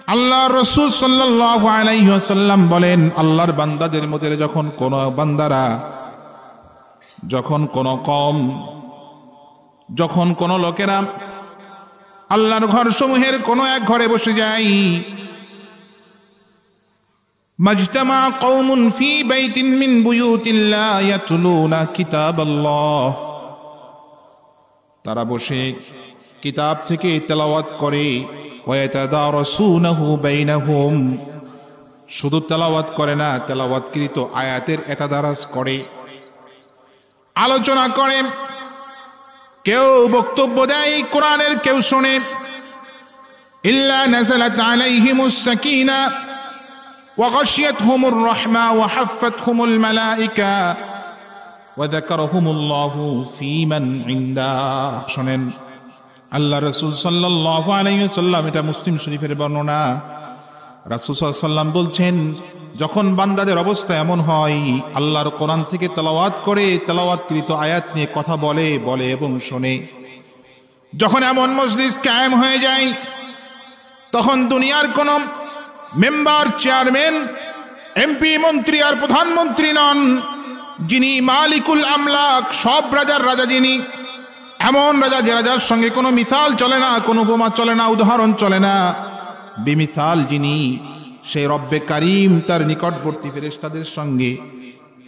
আল্লাহ রাসূল সাল্লাল্লাহু আলাইহি ওয়াসাল্লাম বলেন, আল্লাহর বান্দাদের মধ্যে যখন কোন বান্দারা, যখন কোন কওম, যখন কোন লোকেরা আল্লাহর ঘর সমূহের কোন এক ঘরে বসে যায়, মাজতামা কওমুন ফি বাইতিন মিন বুয়ুতিল্লাহ ইয়াতলুনা কিতাবাল্লাহ, তারা বসে কিতাব থেকে তেলাওয়াত করে, ওয়াতাদারাসুনাহু বাইনাহুম, শুধু তেলাওয়াত করে না, তেলাওয়াতকৃত আয়াতের এতাদারাস করে, আলোচনা করে, কেউ বক্তব্য দেয় কোরআনের, কেউ শোনে। ইল্লা নাযালাত আলাইহিমুস সাকিনা ওয়া গাশিয়াতহুমুর রাহমা ওয়া হাফফাতহুমুল মালায়েকা ওয়া যাকারাহুমুল্লাহু ফীমান ইনদাহ। শুনেন, আল্লাহ রাসূল সাল্লাল্লাহু আলাইহি ওয়াসাল্লাম, এটা মুসলিম শরীফের বর্ণনা, রাসূল সাল্লাল্লাহু আলাইহি ওয়াসাল্লাম বলছেন, যখন বান্দাদের অবস্থা এমন হয়, আল্লাহর কোরআন থেকে তেলাওয়াত করে, তেলাওয়াতকৃত আয়াত নিয়ে কথা বলে এবং শোনে, যখন এমন মজলিস কায়েম হয়ে যায়, তখন দুনিয়ার কোন মেম্বার, চেয়ারম্যান, এমপি, মন্ত্রী আর প্রধানমন্ত্রী নন, যিনি মালিকুল আমলাক, সব রাজার রাজা, যিনি এমন রাজা যে রাজার সঙ্গে কোনো মিসাল চলে না, কোনো উপমা চলে না, উদাহরণ চলে না, বিমিসাল যিনি, সেই রব্বে কারিম তার নিকটবর্তী ফেরেশতাদের সঙ্গে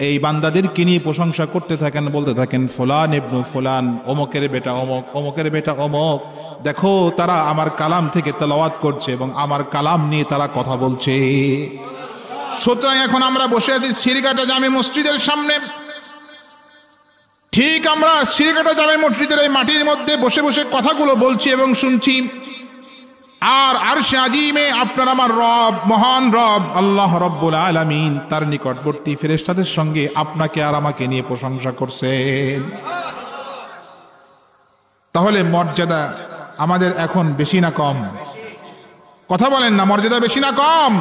এই বান্দাদেরকে নিয়ে প্রশংসা করতে থাকেন, বলতে থাকেন, ফুলান ইবনু ফুলান, অমকের বেটা অমক, অমকের বেটা অমক, দেখো তারা আমার কালাম থেকে তেলাওয়াত করছে এবং আমার কালাম নিয়ে তারা কথা বলছে। সুতরাং এখন আমরা বসে আছি সিরগাটা জামে মসজিদের সামনে, ঠিক আমরা সিরগাটা জামে মসজিদের এই মাটির মধ্যে বসে বসে কথাগুলো বলছি এবং শুনছি, আর আরশে আজিমে আপনার আমার রব, মহান রব আল্লাহ রব্বুল আলামিন তার নিকটবর্তী ফেরেশতাদের সঙ্গে আপনাকে আর আমাকে নিয়ে প্রশংসা করছেন। তাহলে মর্যাদা আমাদের এখন বেশি না কম? কথা বলেন না, মর্যাদা বেশি না কম?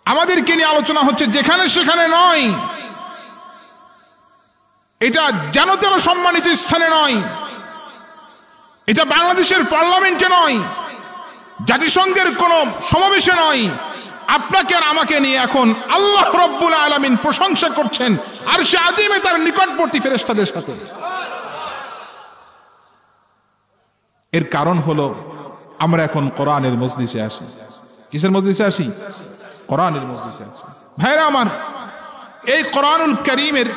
আমাদেরকে নিয়ে আলোচনা হচ্ছে যেখানে সেখানে নয়, এটা যেন তেন সম্মানিত স্থানে নয়, এটা বাংলাদেশের পার্লামেন্টে নয়, জাতিসংঘের কোন সমাবেশে নয়, আপনাকে আর আমাকে নিয়ে এখন আল্লাহ রব্বুল আলামিন প্রশংসা করছেন আরশে আজিমে তার নিকটবর্তী ফেরেশতাদের সাথে। এর কারণ হলো আমরা এখন কোরআনের মজলিসে আসি। কিসের মজলিসে আসি? কোরআনের মজলিসে আসি। ভাইরা আমার, এই কোরআনুল কারীমের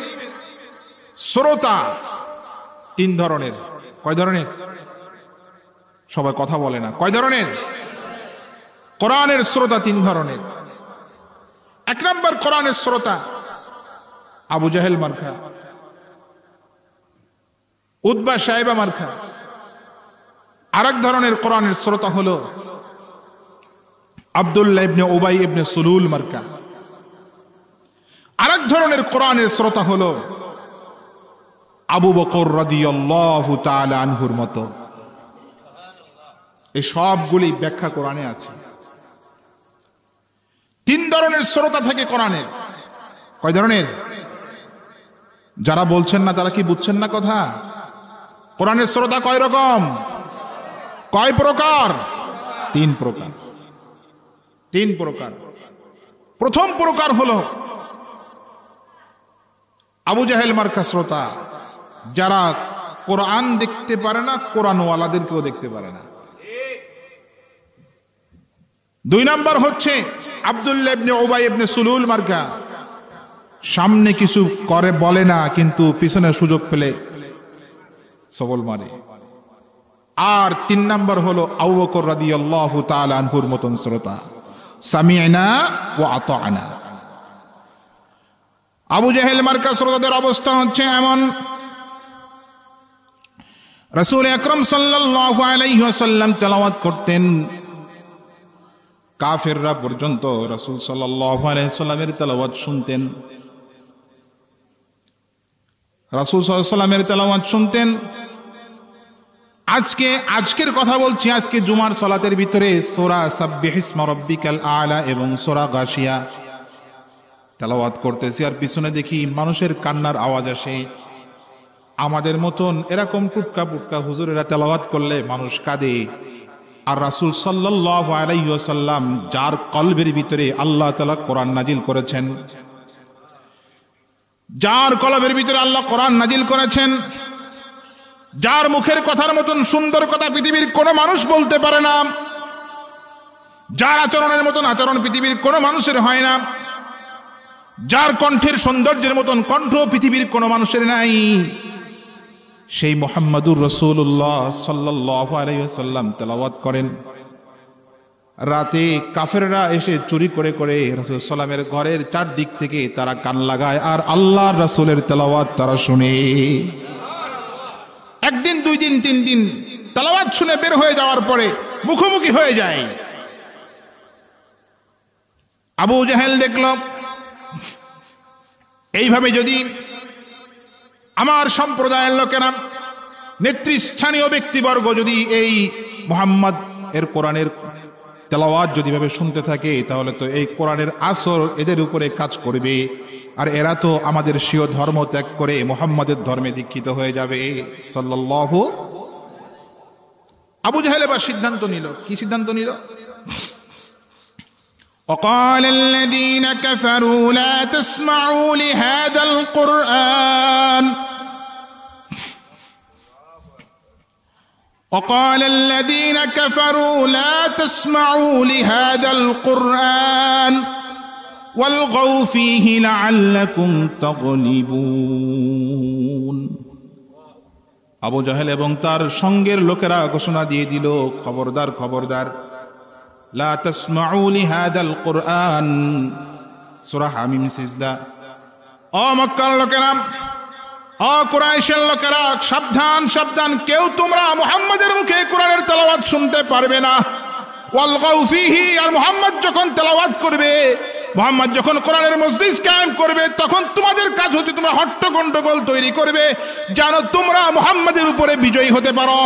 শ্রোতা তিন ধরনের। কয় ধরনের? সবাই কথা বলে না। কয় ধরনের? কোরআনের শ্রোতা তিন ধরনের। এক নম্বর কোরআনের শ্রোতা আবু জাহেল মার্কা, উতবা সাইবা মার্কা। আরেক ধরনের কোরআনের শ্রোতা হলো আব্দুল্লাহ ইবনে উবাই ইবনে সুলুল মার্কা। আরেক ধরনের কোরআনের শ্রোতা হলো আবু বকর রাদিয়াল্লাহু তাআলা আনহুর মতো। এই সবগুলি ব্যাখ্যা কোরআনে আছে। তিন ধরনের শ্রোতা থাকে কোরআনের। কয় ধরনের? যারা বলছেন না তারা কি বুঝছেন না কথা? কোরআনের শ্রোতা কয় রকম? কয় প্রকার? তিন প্রকার। তিন প্রকার। প্রথম প্রকার হলো আবু জাহেল মার্কা শ্রোতা, যারা কোরআন দেখতে পারে না, কোরআনওয়ালাদেরকেও দেখতে পারে না। দুই নাম্বার হচ্ছে আব্দুল্লাহ ইবনে উবাই ইবনে সুলুল মার্কা, সামনে কিছু করে বলে না, কিন্তু পিছনে সুযোগ পেলে সবল মারে। আর তিন নাম্বার হলো আবু বকর রাদিয়াল্লাহু তাআলা আনহুর মতন শ্রোতা, সামি'না ওয়া আতা'না। আবু জাহেল মার্কা শ্রোতাদের অবস্থা হচ্ছে এমন, রাসূল আকরাম সাল্লাল্লাহু আলাইহি ওয়াসাল্লাম তেলাওয়াত করতেন, কাফেররা পর্যন্ত রাসূল সাল্লাল্লাহু আলাইহি ওয়াসাল্লামের তেলাওয়াত শুনতেন। রাসূল সাল্লাল্লাহু আলাইহি ওয়াসাল্লামের তেলাওয়াত শুনতেন। আজকের কথা বলছি, আজকে জুমার সালাতের ভিতরে সূরা সাব্বিহিসমা রাব্বিকাল আ'লা এবং সূরা গাশিয়া তেলাওয়াত করতেছি, আর পিছনে দেখি মানুষের কান্নার আওয়াজ আসে। আমাদের মতন এরকম টুটকা পুটকা হুজুরেরা তেলাওয়াত করলে মানুষ কাঁদে, আর রাসূল সাল্লাল্লাহু আলাইহি ওয়াসাল্লাম যার কলবের ভিতরে আল্লাহ তাআলা কোরআন নাজিল করেছেন, যার কলবের ভিতরে আল্লাহ কোরআন নাজিল করেছেন, যার মুখের কথার মতন সুন্দর কথা পৃথিবীর কোনো মানুষ বলতে পারে না, যার আচরণের মতন আচরণ পৃথিবীর কোনো মানুষের হয় না, যার কণ্ঠের সৌন্দর্যের মতন কণ্ঠ পৃথিবীর কোনো মানুষের নাই, সেই মুহাম্মাদুর রাসূলুল্লাহ সাল্লাল্লাহু আলাইহি ওয়াসাল্লাম তেলাওয়াত করেন। রাতে কাফেররা এসে চুরি করে করে রাসূল সাল্লামের ঘরের চারদিক থেকে তারা কান লাগায় আর আল্লাহর রাসূলের তেলাওয়াত তারা শুনে। একদিন, দুই দিন, তিন দিন তেলাওয়াত শুনে বের হয়ে যাওয়ার পরে মুখোমুখি হয়ে যায়। আবু জাহেল দেখল এইভাবে যদি আমার সম্প্রদায়ের লোকেরা, নেতৃস্থানীয় ব্যক্তিবর্গ যদি এই মুহাম্মদ এর কোরআনের তেলাওয়াত যদি ভাবে শুনতে থাকে, তাহলে তো এই কোরআনের আসর এদের উপরে কাজ করবে, আর এরা তো আমাদের স্বীয় ধর্ম ত্যাগ করে মুহাম্মাদের ধর্মে দীক্ষিত হয়ে যাবে সাল্লাল্লাহু। আবু জাহেল এবার সিদ্ধান্ত নিল। কি সিদ্ধান্ত নিল? وقال الذين كفروا لا تسمعوا لهذا القرآن وقال الذين كفروا لا تسمعوا لهذا القرآن والغوا فيه لعلكم تغلبون। আবু জাহেল এবং তার সঙ্গের লোকেরা ঘোষণা দিয়ে দিল, খবরদার খবরদার, লা তাসমাউ লিহাদাল কুরআন। সূরা হামিম সিজদা। ও মক্কার লোকেরা, ও কুরাইশের লোকেরা, সাবধান সাবধান, কেউ তোমরা মুহাম্মাদের মুখে কোরআনের তেলাওয়াত শুনতে পারবে না। ওয়ালগাউ ফীহি, আর মুহাম্মদ যখন তেলাওয়াত করবে, মুহাম্মদ যখন কোরআনের মজলিস কায়েম করবে, তখন তোমাদের কাজ হচ্ছে তোমরা হট্টগন্ডগোল তৈরি করবে যেন তোমরা মুহাম্মাদের উপরে বিজয়ী হতে পারো।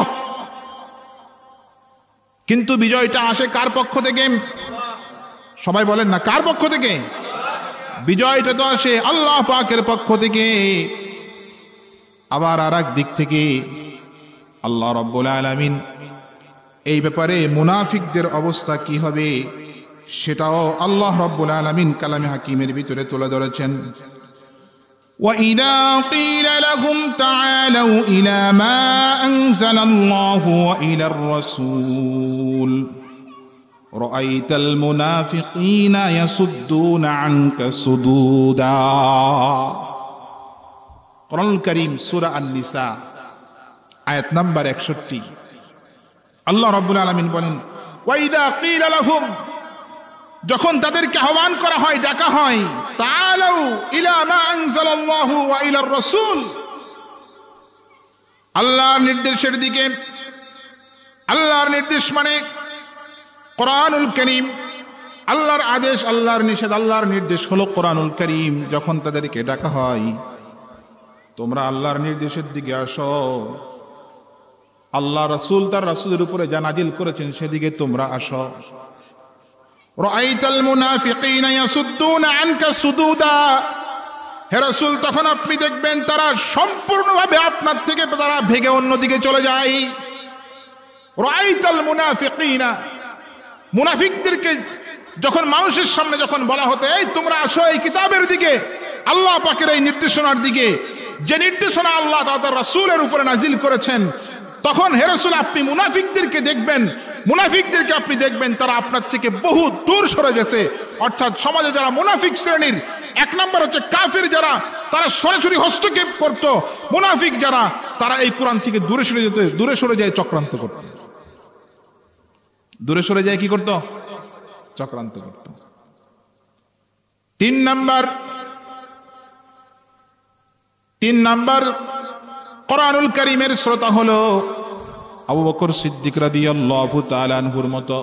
কিন্তু বিজয়টা আসে কার পক্ষ থেকে? সবাই বলেন না, কার পক্ষ থেকে? বিজয়টা তো আসে আল্লাহ পাকের পক্ষ থেকে। আবার আর এক দিক থেকে আল্লাহ রাব্বুল আলামিন এই ব্যাপারে মুনাফিকদের অবস্থা কি হবে সেটাও আল্লাহ রাব্বুল আলামিন কালামে হাকিমের ভিতরে তুলে ধরেছেন। وَإِذَا قِيلَ لَهُمْ تَعَالَوْا إِلَى مَا أَنزَلَ اللَّهُ وَإِلَى الرَّسُولِ رَأَيْتَ الْمُنَافِقِينَ يَصُدُّونَ عَنكَ صُدُودًا। কোরআনুল কারীম সূরা আন-নিসা আয়াত নাম্বার 61। আল্লাহ রাব্বুল আলামিন বলেন, ওয়াইদা কিলা লাহুম, যখন তাদেরকে আহ্বান করা হয়, ডাকা হয়, তাআলাউ ইলা মা আনজালাল্লাহু ওয়া ইলার রাসূল, আল্লাহর নির্দেশের দিকে। আল্লাহর নির্দেশ মানে কোরআনুল কারীম, আল্লাহর আদেশ, আল্লাহর নিষেধ, আল্লাহর নির্দেশ হলো কোরআনুল কারীম। যখন তাদেরকে ডাকা হয়, তোমরা আল্লাহর নির্দেশের দিকে আসো, আল্লাহ রাসূল তার রাসূলের উপরে যা নাজিল করেছেন সেদিকে তোমরা আসো। রাআইতাল মুনাফিকিনা ইয়াসুদ্দুনা আনকা সুদুদা, হে রাসূল তখন আপনি দেখবেন তারা সম্পূর্ণভাবে আপনার থেকে তারা ভেগে অন্যদিকে চলে যায়। রাআইতাল মুনাফিকিনা, মুনাফিকদেরকে যখন মানুষের সামনে যখন বলা হতো, এই তোমরা আসো এই কিতাবের দিকে, আল্লাহ পাকের এই নির্দেশনার দিকে, যে নির্দেশনা আল্লাহ তার রাসূলের উপরে নাজিল করেছেন, তখন হে রাসূল আপনি মুনাফিকদেরকে দেখবেন, মুনাফিকদেরকে আপনি দেখবেন তারা আপনার থেকে বহু দূর সরে গেছে। অর্থাৎ সমাজে যারা মুনাফিক শ্রেণীর, এক নম্বর হচ্ছে কাফির যারা, তারা সরাসরি হস্তক্ষেপ করত। মুনাফিক যারা, তারা এই কোরআন থেকে দূরে সরে যেত, দূরে সরে যায় চক্রান্ত করত। দূরে সরে যায় কি করত? চক্রান্ত করত। তিন নাম্বার কোরআনুল কারীমের শ্রোতা হলো আবু বকর সিদ্দিক রাদিয়াল্লাহু তাআলা আনহুর মতো।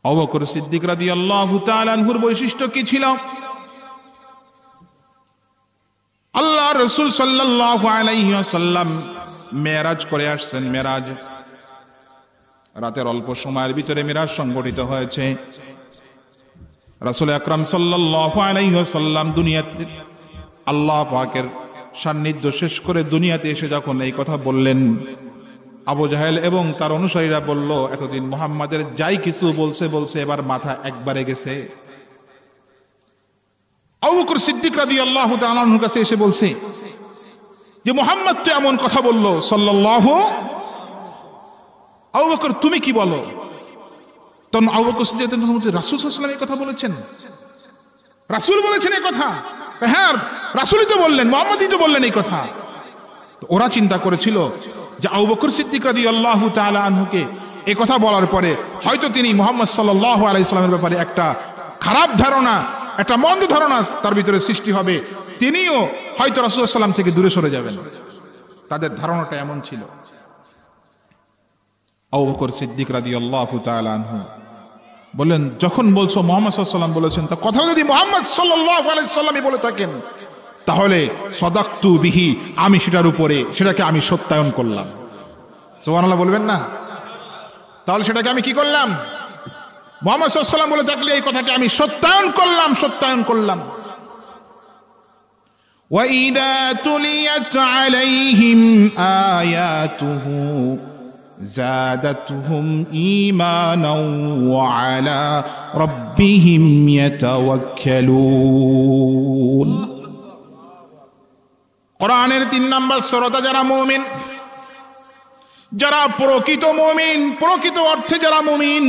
আবু বকর সিদ্দিক রাদিয়াল্লাহু তাআলা আনহুর বৈশিষ্ট্য কি ছিল? আল্লাহ রাসূল সাল্লাল্লাহু আলাইহি ওয়াসাল্লাম মেরাজ করে আসছেন। মেরাজ রাতের অল্প সময়ের ভিতরে মেরাজ সংগঠিত হয়েছে। রাসূল আকরাম সাল্লাল্লাহু আলাইহি ওয়াসাল্লাম দুনিয়াতে আল্লাহ পাকের সান্নিধ্য শেষ করে দুনিয়াতে এসে যখন এই কথা বললেন, আবু জাহেল এবং তার অনুসারীরা বলল, এতদিন মুহাম্মাদের যাই কিছু বলছে এবার মাথা একবারে গেছে। আবু বকর সিদ্দিক রাদিয়াল্লাহু তাআলা আনহুর কাছে এসে বলছে যে মুহাম্মদ তো এমন কথা বলল সাল্লাল্লাহু। আবু বকর তুমি কি বলো? তখন আবু বকর সিদ্দিক রাসূল সাল্লাল্লাহু আলাইহি ওয়াসাল্লাম এই কথা বলেছেন, রাসূল বলেছেন এই কথা? হ্যাঁ, রাসূলই তো বললেন, মুহাম্মদই তো বললেন এই কথা। তো ওরা চিন্তা করেছিল যে আবু বকর সিদ্দিক রাদিয়াল্লাহু তাআলা আনহুকে এই কথা বলার পরে হয়তো তিনি মুহাম্মদ সাল্লাল্লাহু আলাইহি ওয়াসাল্লামের ব্যাপারে একটা খারাপ ধারণা, একটা মন্দ ধারণা তার ভিতরে সৃষ্টি হবে, তিনিও হয়তো রাসূল সাল্লাল্লাহু আলাইহি ওয়াসাল্লাম থেকে দূরে সরে যাবেন। তাদের ধারণাটা এমন ছিল। আবু বকর সিদ্দিক রাদিয়াল্লাহু তাআলা আনহু বললেন, যখন বলছো মুহাম্মদ সাল্লাল্লাহু আলাইহি ওয়াসাল্লাম বলেছেন, তা কথা যদি মুহাম্মদ সাল্লাল্লাহু আলাইহি ওয়াসাল্লামই বলে থাকেন তাহলে সাদাকতু বিহি, আমি সেটাকে আমি সত্যায়ন করলাম। সুবহানাল্লাহ বলবেন না? তাহলে সেটাকে আমি কি করলাম? মুহাম্মদ সাল্লাল্লাহু আলাইহি ওয়াসাল্লাম বলে থাকলে এই কথাকে আমি সত্যায়ন করলাম। ওয়া ইযা তুলিয়াত আলাইহিম আয়াতুহু زادتهم إيمانا وعلى ربهم يتوكلون। কোরআনের 3 নম্বর শ্রোতা যারা মুমিন, যারা প্রকৃত মুমিন, প্রকৃত অর্থে যারা মুমিন,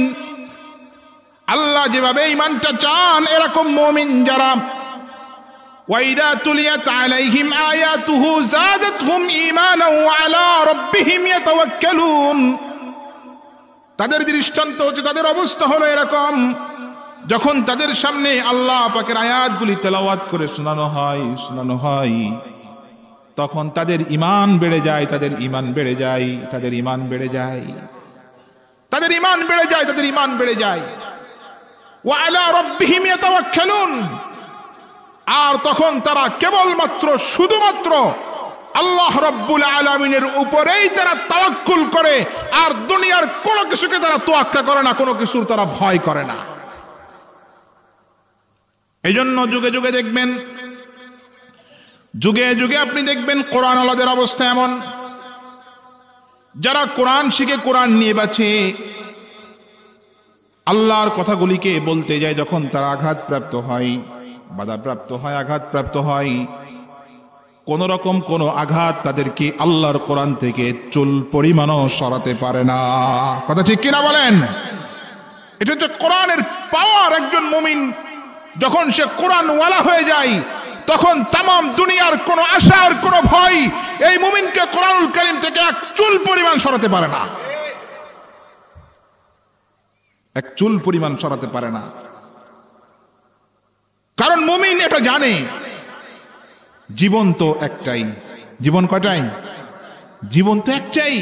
আল্লাহ যেভাবে ঈমানটা চান এরকম মুমিন যারা, وَإِذَا تُلِيَتْ عَلَيْهِمْ آيَاتُهُ زَادَتْهُمْ إِيمَانًا وَعَلَى رَبِّهِمْ يَتَوَكَّلُونَ। তাদের দৃষ্টান্ত হচ্ছে, তাদের অবস্থা হলো এরকম, যখন তাদের সামনে আল্লাহ পাকের আয়াতগুলি তেলাওয়াত করে শোনানো হয় তখন তাদের ঈমান বেড়ে যায়। وَعَلَى رَبِّهِمْ يَتَوَكَّلُونَ। আর তখন তারা কেবলমাত্র শুধুমাত্র আল্লাহ রাব্বুল আলামিনের উপরেই তারা তাওয়াক্কুল করে, আর দুনিয়ার কোনো কিছুকে তারা তোয়াক্কা করে না, কোনো কিছুর তারা ভয় করে না। এইজন্য যুগে যুগে আপনি দেখবেন কোরআন আলাদের অবস্থা এমন, যারা কোরআন শিখে, কোরআন নিয়ে বাঁচে, আল্লাহর কথাগুলিকে বলতে যায়, যখন তারা আঘাতপ্রাপ্ত হয়, আঘাতপ্রাপ্ত হয়, কোন রকম কোন আঘাত তাদেরকে আল্লাহর কোরআন থেকে চুল পরিমাণও সরাতে পারে না। কথা ঠিক কিনা বলেন? এটা হচ্ছে কোরআনের পাওয়ার। একজন মুমিন যখন সে কোরআন ওয়ালা হয়ে যায়, তখন তামাম দুনিয়ার কোন আশা আর কোন ভয় এই মুমিনকে কোরআনুল কারীম থেকে এক চুল পরিমাণ সরাতে পারে না, সরাতে পারে না। কারণ মুমিন এটা জানে, জীবন তো একটাই। জীবন কয়টাই? জীবন তো একটাই।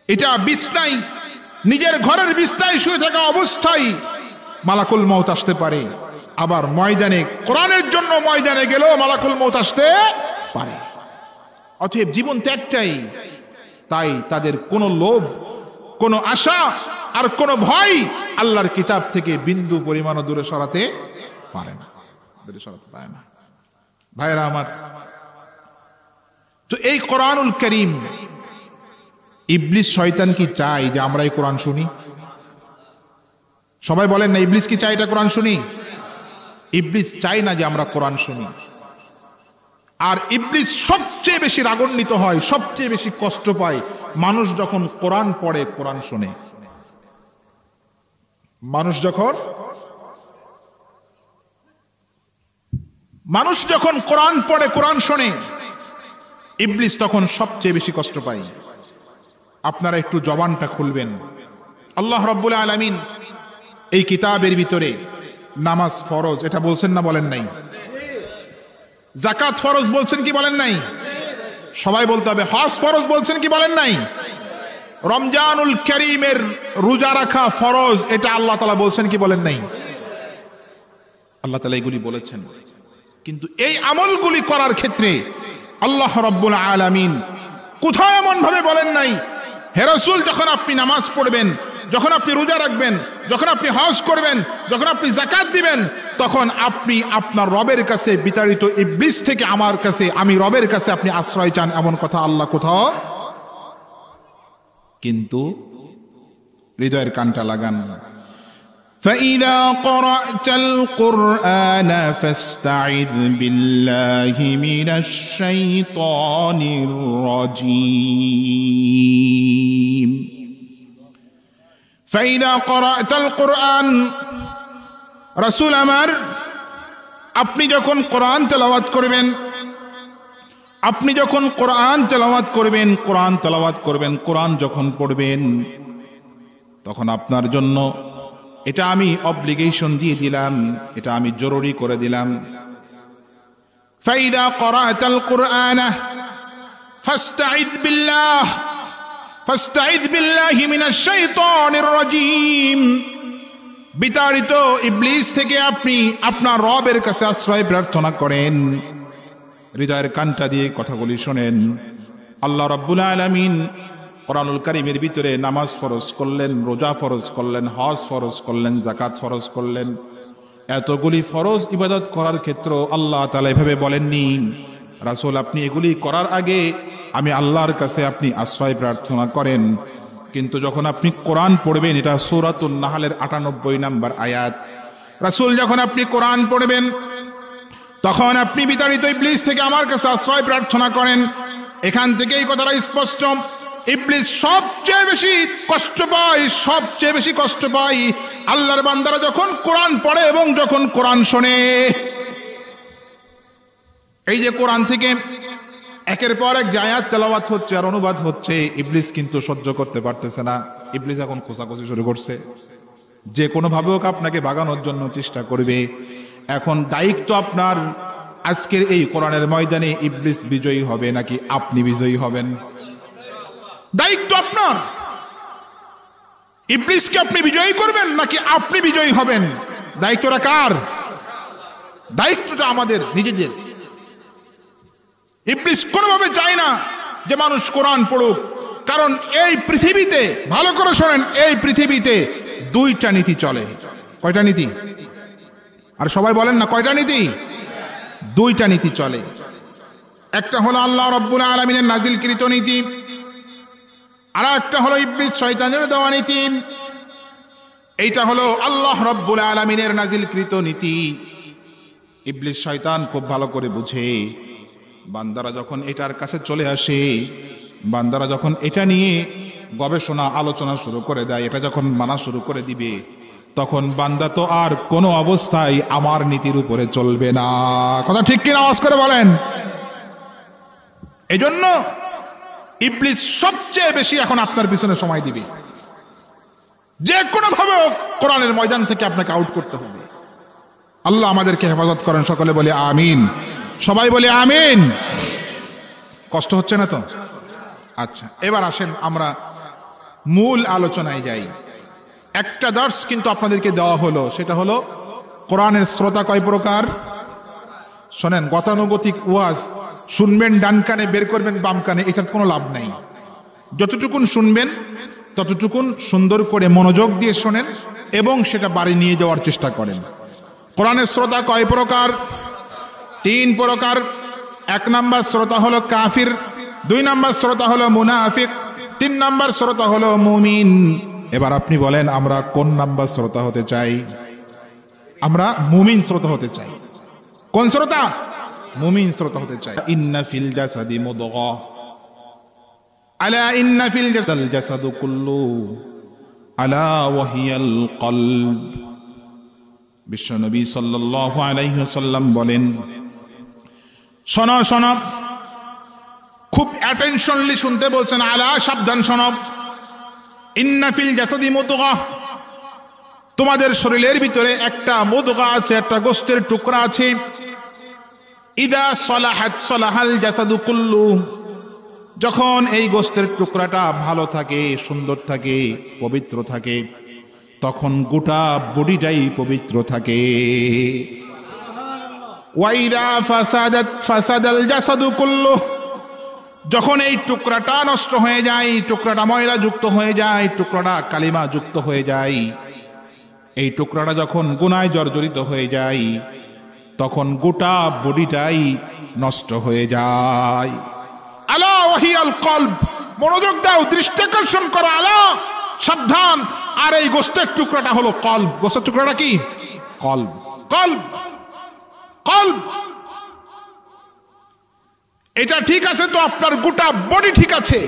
এটা বিছনায়, নিজের ঘরের বিছনায় শুয়ে থাকা অবস্থায় মালাকুল মউত আসতে পারে, আবার ময়দানে, কোরআনের জন্য ময়দানে গেলেও মালাকুল মউত আসতে পারে। অতএব জীবন তো একটাই। তাই তাদের কোনো লোভ, কোনো আশা আর কোনো ভয় আল্লাহর কিতাব থেকে বিন্দু পরিমাণও দূরে সরাতে পারে না। ভাইরা আমার, তো এই কোরআনুল কারীম, ইবলিস শয়তান কি চায় যে আমরা এই কোরআন শুনি? সবাই বলেন না, ইবলিস কি চায় এটা কোরআন শুনি? ইবলিস চায় না যে আমরা কোরআন শুনি। আর ইবলিস সবচেয়ে বেশি রাগান্বিত হয়, সবচেয়ে বেশি কষ্ট পায় মানুষ যখন কোরআন পড়ে, কোরআন শুনে। মানুষ যখন কোরআন পড়ে, কোরআন শোনে, ইবলিস তখন সবচেয়ে বেশি কষ্ট পায়। আপনারা একটু জবানটা খুলবেন। আল্লাহ রাব্বুল আলামিন এই কিতাবের ভিতরে নামাজ ফরজ এটা বলছেন না বলেন নাই? যাকাত ফরজ বলছেন কি বলেন নাই? সবাই বলতে হবে। হজ ফরজ বলছেন কি বলেন নাই? রমজানুল কারীমের রোজা রাখা ফরজ এটা আল্লাহ তাআলা বলছেন কি বলেন নাই? আল্লাহ তাআলা এগুলি বলেছেন। কিন্তু এই আমলগুলি করার ক্ষেত্রে আল্লাহ রাব্বুল আলামিন কোথাও এমন ভাবে বলেন নাই, হে রাসূল যখন আপনি নামাজ পড়বেন, যখন আপনি রোজা রাখবেন, যখন আপনি হজ করবেন, যখন আপনি যাকাত দিবেন, তখন আপনি আপনার রবের কাছে বিতাড়িত ইবলিস থেকে আমার কাছে, আমি রবের কাছে আপনি আশ্রয় চান, এমন কথা আল্লাহ কোথাও কিন্তু হৃদয়ের কানটা লাগান। فإذا قرأت القرآن فاستعذ بالله من الشيطان الرجيم فإذا قرأت القرآن রাসূল আমার আপনি যখন কোরআন তেলাওয়াত করবেন, আপনি যখন কোরআন তেলাওয়াত করবেন, কোরআন যখন পড়বেন, তখন আপনার জন্য এটা আমি অব্লিগেশন দিয়ে দিলাম, এটা আমি জরুরি করে দিলাম। ফাইদা ক্বরাতাল কুরআন ফাস্তাইয বিল্লাহি মিনাশ শাইতানির রাজীম। বিতাড়িত ইবলিস থেকে আপনি আপনার রবের কাছে আশ্রয় প্রার্থনা করেন। হৃদয়ের কানটা দিয়ে কথাগুলি শোনেন। আল্লাহ রাব্বুল আলামিন কোরআনুল কারীমের ভিতরে নামাজ ফরজ করলেন, রোজা ফরজ করলেন, হজ ফরজ করলেন, যাকাত ফরজ করলেন। এতগুলি ফরজ ইবাদত করার ক্ষেত্রে আল্লাহ তাআলা এভাবে বলেননি, রাসূল আপনি এগুলি করার আগে আমি আল্লাহর কাছে আপনি আশ্রয় প্রার্থনা করেন। কিন্তু যখন আপনি কোরআন পড়বেন, এটা সূরাতুন নাহলের ৯৮ নম্বর আয়াত, রাসূল যখন আপনি কোরআন পড়বেন তখন আপনি বিতাড়িত ইবলিস থেকে আমার কাছে আশ্রয় প্রার্থনা করেন। এখান থেকে এই কথাটা স্পষ্ট, ইবলিস সবচেয়ে বেশি কষ্ট পায় আল্লাহর বান্দারা যখন কোরআন পড়ে এবং যখন কোরআন শোনে। এই যে কোরআন থেকে একের পর এক আয়াত তেলাওয়াত হচ্ছে আর অনুবাদ হচ্ছে, ইবলিস কিন্তু সহ্য করতে পারতেছে না। ইবলিস এখন খোঁচাখুচি শুরু করছে, যে কোনো ভাবে হোক আপনাকে ভাগানোর জন্য চেষ্টা করবে। এখন দায়িত্ব আপনার, আজকের এই কোরআনের ময়দানে ইবলিস বিজয়ী হবে নাকি আপনি বিজয়ী হবেন? দায়িত্ব আপনার। ইবলিসকে আপনি বিজয়ী করবেন নাকি আপনি বিজয়ী হবেন? দায়িত্বটা কার? দায়িত্বটা আমাদের নিজেদের। ইবলিস কোনোভাবে চায় না যে মানুষ কোরআন পড়ুক, কারণ এই পৃথিবীতে, ভালো করে শোনেন, এই পৃথিবীতে দুইটা নীতি চলে। কয়টা নীতি? আর সবাই বলেন না, কয়টা নীতি? দুইটা নীতি চলে। একটা হলো আল্লাহ রাব্বুল আলামিনের নাজিলকৃত নীতি, আর একটা হলো ইবলিস শয়তানের দেওয়া নীতি। এইটা হলো আল্লাহ রাব্বুল আলামিনের নাজিলকৃত নীতি। ইবলিস শয়তান খুব ভালো করে বুঝে, বান্দারা যখন এটার কাছে চলে আসে, বান্দারা যখন এটা নিয়ে গবেষণা আলোচনা শুরু করে দেয়, এটা যখন মানা শুরু করে দিবে, তখন বান্দা তো আর কোনো অবস্থায় আমার নীতির উপরে চলবে না। কথা ঠিক কিনা আওয়াজ করে বলেন। এজন্য ইবলিস সবচেয়ে বেশি এখন আপনার পিছনে সময় দিবে, যে কোনো ভাবে কোরআনের ময়দান থেকে আপনাকে আউট করতে হবে। আল্লাহ আমাদেরকে হেফাজত করেন, সকলে বলে আমিন। সবাই বলে আমিন। কষ্ট হচ্ছে না তো? আচ্ছা, এবার আসেন আমরা মূল আলোচনায় যাই। একটা দর্শ কিন্তু আপনাদেরকে দেওয়া হলো, সেটা হলো কোরআনের শ্রোতা কয় প্রকার। শোনেন, গতানুগতিক ওয়াজ শুনবেন ডান কানে, বের করবেন বাম কানে, এটার কোনো লাভ নাই। যতটুকুন শুনবেন ততটুকুন সুন্দর করে মনোযোগ দিয়ে শোনেন এবং সেটা বাড়ি নিয়ে যাওয়ার চেষ্টা করেন। কোরআনের শ্রোতা কয় প্রকার? 3 প্রকার। 1 নাম্বার শ্রোতা হলো কাফির, 2 নাম্বার শ্রোতা হলো মুনাফিক, 3 নাম্বার শ্রোতা হলো মুমিন। এবার আপনি বলেন, আমরা কোন নাম্বার শ্রোতা হতে চাই? আমরা মুমিন শ্রোতা হতে চাই। কোন শ্রোতা? মুমিন শ্রোতা হতে চাই। ইন্না ফিল জাসাদি মুদগা আলা ইন্না ফিল জাসাদু কুল্লু আলা ওয়াহিয়াল কলব। বিশ্বনবী সাল্লাল্লাহু আলাইহি ওয়াসাল্লাম বলেন, শোনো শোনো, খুব অ্যাটেনশনলি শুনতে বলছেন, আলা, সাবধান শোনো। ইন্না ফিল জাসাদি মুদগা, তোমাদের শরীরের ভিতরে একটা মুদগা আছে, একটা গোশতের টুকরা আছে। ইদা সলাহাত সলাহাল জাসাদু কুল্লু, যখন এই গোশতের টুকরাটা ভালো থাকে, সুন্দর থাকে, পবিত্র থাকে, তখন গোটা বডিটাই পবিত্র থাকে। ওয়াইদা ফাসাদাত ফাসাদাল জাসাদু কুল্লু, যখন এই টুকরাটা নষ্ট হয়ে যায়, টুকরাটা ময়লা যুক্ত হয়ে যায়, টুকরাটা কালিমা যুক্ত হয়ে যায়, এই টুকরাটা যখন গুনায় জর্জরিত হয়ে যায়, তখন গোটা বডিটাই নষ্ট হয়ে যায়। আলা ওয়াহিয়াল কলব, মনোযোগ দাও, দৃষ্টি আকর্ষণ করো, আলা সাবধান। আর এই গোস্তের টুকরাটা হলো কলব। গোস্তের টুকরাটা কি? কলব। কলব, কলব। এটা ঠিক আছে তো আপনার গোটা বডি ঠিক আছে,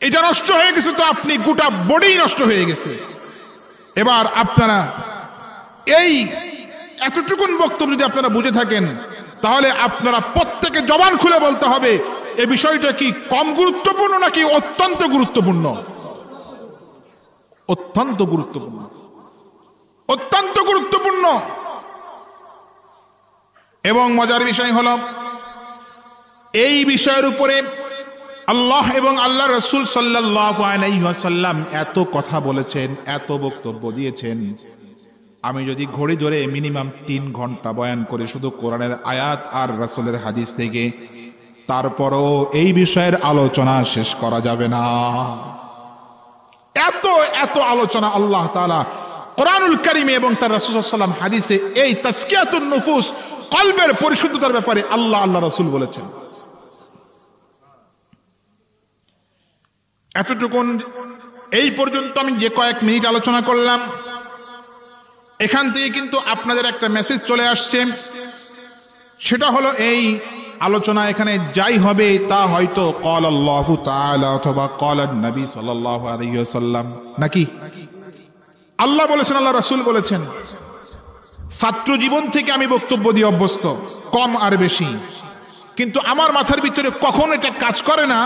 এটা নষ্ট হয়ে গেছে তো আপনি গোটা বডি নষ্ট হয়ে গেছে। এবার আপনারা এই এতটুকুন বক্তব্য যদি আপনারা বুঝে থাকেন, তাহলে আপনারা প্রত্যেকে জবান খুলে বলতে হবে এই বিষয়টা কি কম গুরুত্বপূর্ণ নাকি অত্যন্ত গুরুত্বপূর্ণ? অত্যন্ত গুরুত্বপূর্ণ, অত্যন্ত গুরুত্বপূর্ণ। এবং মজার বিষয় হলো এই বিষয়ের উপরে আল্লাহ এবং আল্লাহ রাসূল সাল্লাল্লাহু আলাইহি ওয়াসাল্লাম এত কথা বলেছেন, এত বক্তব্য দিয়েছেন। আমি যদি ঘড়ি ধরে মিনিমাম 3 ঘন্টা বয়ান করে শুধু কোরআনের আয়াত আর রাসূলের হাদিস থেকে, তারপরও এই বিষয়ের আলোচনা শেষ করা যাবে না। এত এত আলোচনা আল্লাহ তাআলা কোরআনুল কারীমে এবং তার রাসূল সাল্লাল্লাহু আলাইহি ওয়াসাল্লাম হাদিসে এই তাসকিয়াতুন নুফুস, কলবের পরিশুদ্ধতার ব্যাপারে আল্লাহ রাসূল বলেছেন। এতটুকুন এই পর্যন্ত আমি যে কয়েক মিনিট আলোচনা করলাম, এখান থেকে কিন্তু আপনাদের একটা মেসেজ চলে আসছে। সেটা হলো এই আলোচনা এখানে যাই হবে তা হয়তো ক্বাল আল্লাহু তাআলা অথবা ক্বাল নবী সাল্লাল্লাহু আলাইহি ওয়াসাল্লাম, নাকি আল্লাহ বলেছেন, আল্লাহ রাসূল বলেছেন। ছাত্র জীবন থেকে আমি বক্তব্য দিয়ে অভ্যস্ত, কম আর বেশি, কিন্তু আমার মাথার ভিতরে কখনো এটা কাজ করে না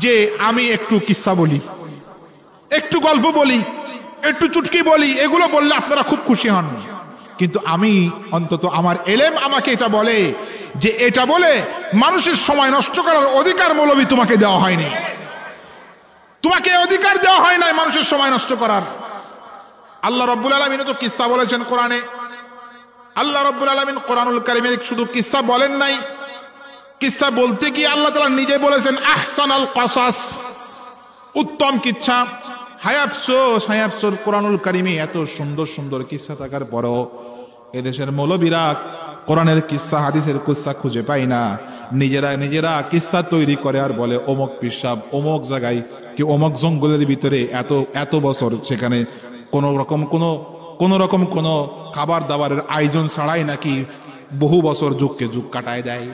যে আমি একটু কিস্সা বলি, একটু গল্প বলি, একটু চুটকি বলি। এগুলো বললে আপনারা খুব খুশি হন, কিন্তু আমি অন্তত আমার এলেম আমাকে এটা বলে যে এটা বলে মানুষের সময় নষ্ট করার অধিকার মৌলবী তোমাকে দেওয়া হয়নি, তোমাকে অধিকার দেওয়া হয় নাই মানুষের সময় নষ্ট করার। আল্লাহ রাব্বুল আলামিন তো কিস্সা বলেছেন কোরআনে। আল্লাহ রাব্বুল আলামিন কোরআনুল কারীমে শুধু কিস্সা বলেন নাই, কিস্সা বলতে গিয়ে আল্লাহ তাআলা নিজে বলেছেন আহসানাল কসাস, উত্তম কিচ্ছা। হায়াফসোর কোরআনুল কারীমে এত সুন্দর সুন্দর কিস্সা থাকার পরও এদেশের মৌলবীরা কোরআনের কিস্সা হাদিসের কিস্সা খুঁজে পায় না, নিজেরা কিস্সা তৈরি করে আর বলে অমুক পিসাব অমুক জায়গায় কি অমুক জঙ্গলের ভিতরে এত বছর সেখানে কোন রকম কোনো খাবার দাবারের আয়োজন ছাড়াই নাকি বহু বছর যুগকে যুগ কাটায় দেয়।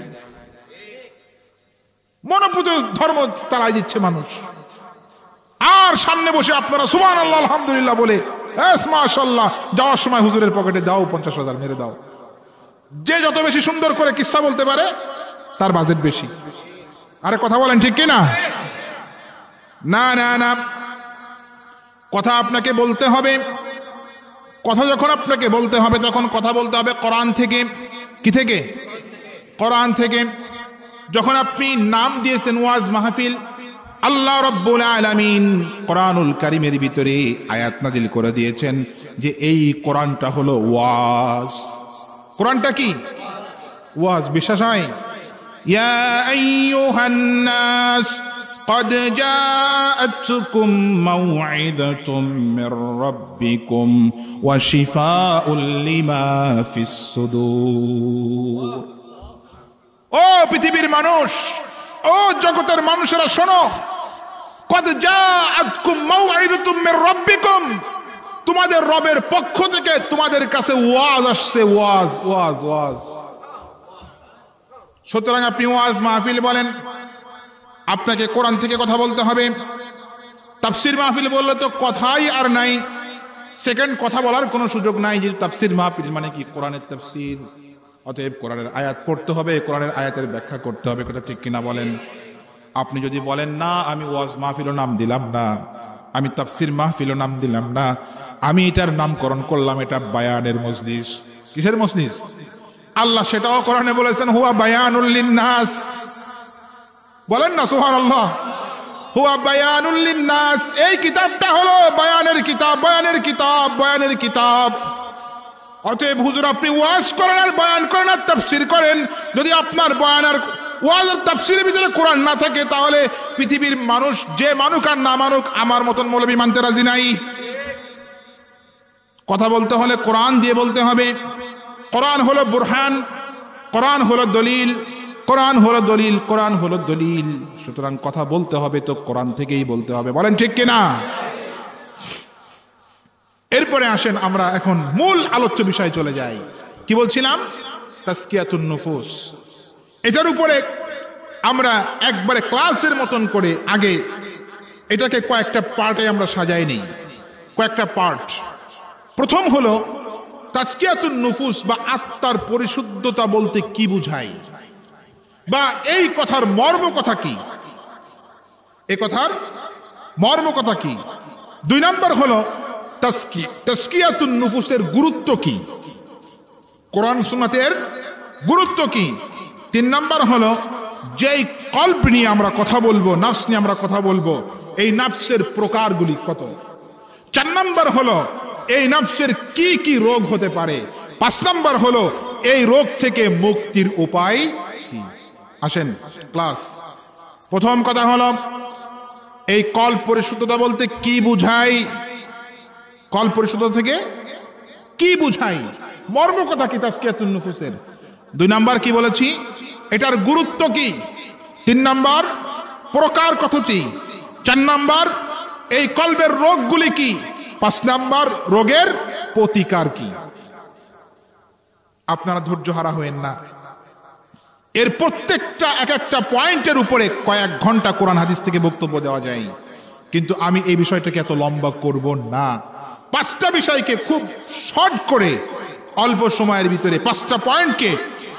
মনোপুত ধর্ম তালাই দিচ্ছে মানুষ। আর সামনে বসে আপনারা সুবহানাল্লাহ আলহামদুলিল্লাহ বলে মাশাআল্লাহ, যাওয়ার সময় হুজুরের পকেটে দাও 50,000 মেরে দাও। যে যত বেশি সুন্দর করে কিস্সা বলতে পারে তার বাজেট বেশি। আরে কথা বলেন ঠিক কিনা? না না না, কথা আপনাকে বলতে হবে। কথা যখন আপনাকে বলতে হবে তখন কথা বলতে হবে কোরআন থেকে। কি থেকে? কোরআন থেকে। যখন আপনি নাম দিয়েছেন ওয়াজ মাহফিল, আল্লাহ রাব্বুল আলামিন কোরআনুল কারীমের ভিতরে আয়াত নাযিল করে দিয়েছেন যে এই কোরআনটা হলো ওয়াজ। কোরআনটা কি? ওয়াজ। বিশ্বাস হয়? ইয়া আইয়ুহান নাস قد جاءتكم موعظة من ربكم وشفاء لما في الصدور। ও পৃথিবীর মানুষ, ও জগতের মানুষেরা শোনো, قد جاءتكم موعظة من ربكم, তোমাদের রবের পক্ষ থেকে তোমাদের কাছে ওয়াজ আসছে। ওয়াজ ওয়াজ ওয়াজ। সুতরাং আপনি ওয়াজ মাহফিল বলেন, আপনাকে কোরআন থেকে কথা বলতে হবে। তাফসীর মাহফিল বললে তো কথাই আর নাই, সেকেন্ড কথা বলার কোনো সুযোগ নাই। যে তাফসীর মাহফিল মানে কি? কোরআনের তাফসীর। অতএব কোরআনের আয়াত পড়তে হবে, কোরআনের আয়াতের ব্যাখ্যা করতে হবে। কথা ঠিক কিনা বলেন? আপনি যদি বলেন না আমি ওয়াজ মাহফিলও নাম দিলাম না, আমি তাফসীর মাহফিলও নাম দিলাম না, আমি এটার নামকরণ করলাম এটা বায়ানের মজলিস। কিসের মজলিস? আল্লাহ সেটাও কোরআনে বলেছেন হুয়া বায়ানুল লিন্নাস। বলেন না সুবহানাল্লাহ। হুয়া বায়ানুল লিন্নাস, এই কিতাবটা হলো বায়ানের কিতাব, বয়ানের কিতাব, বয়ানের কিতাব। অতএব হুজুর আপনি ওয়াজ করেন আর বয়ান করেন আর তাফসীর করেন, যদি আপনার বয়ান আর ওয়াজ আর তাফসীরের ভিতরে কোরআন না থাকে, তাহলে পৃথিবীর মানুষ যে মানুক আর না মানুক আমার মতন মৌলবী মানতে রাজি নাই। কথা বলতে হলে কোরআন দিয়ে বলতে হবে। কোরআন হলো বুরহান, কোরআন হলো দলিল, কোরআন হলো দলিল, কোরআন হলো দলিল। সুতরাং কথা বলতে হবে তো কোরআন থেকেই বলতে হবে, বলেন ঠিক কিনা? এরপরে আসেন আমরা এখন মূল আলোচ্য বিষয়ে চলে যাই। কি বলছিলাম? তাসকিয়াতুন নুফুস। এটার উপরে আমরা একবারে ক্লাসের মতন করে আগে এটাকে কয়েকটা পার্টে আমরা সাজাই নেই, কয়েকটা পার্ট। প্রথম হলো তাসকিয়াতুন নুফুস বা আত্মার পরিশুদ্ধতা বলতে কি বুঝায়, বা এই কথার মর্ম কথা কি, এই কথার মর্ম কথা কি। 2 নম্বর হলো তাসকিয়াতুন নুফুসের গুরুত্ব কি, কোরআন সুন্নাতের গুরুত্ব কি। 3 নম্বর হলো যেই কল্প নিয়ে আমরা কথা বলবো, নফস নিয়ে আমরা কথা বলবো, এই নফসের প্রকারগুলি কত। 4 নম্বর হলো এই নফসের কি কি রোগ হতে পারে। 5 নম্বর হলো এই রোগ থেকে মুক্তির উপায় কি। আসেন ক্লাস। প্রথম কথা হলো এই কল্প পরিশুদ্ধতা বলতে কি বুঝায়, কল্প পরিশুদ্ধতা থেকে কি বুঝাই, মর্ম কথা কি তাসকিয়াতুন নুফুসের। 2 নম্বর কি বলেছি, এটার গুরুত্ব কি। 3 নম্বর প্রকার কতটি। 4 নম্বর এই কল্পের রোগগুলি কি। 5 নম্বর রোগের প্রতিকার কি। আপনারা ধৈর্য হারা হবেন না, এর প্রত্যেকটা এক একটা পয়েন্টের উপরে কয়েক ঘন্টা কোরআন হাদিস থেকে বক্তব্য দেওয়া যায়, কিন্তু আমি এই বিষয়টাকে এত লম্বা করব না। 5টা বিষয়কে খুব শর্ট করে অল্প সময়ের ভিতরে, 5টা পয়েন্টকে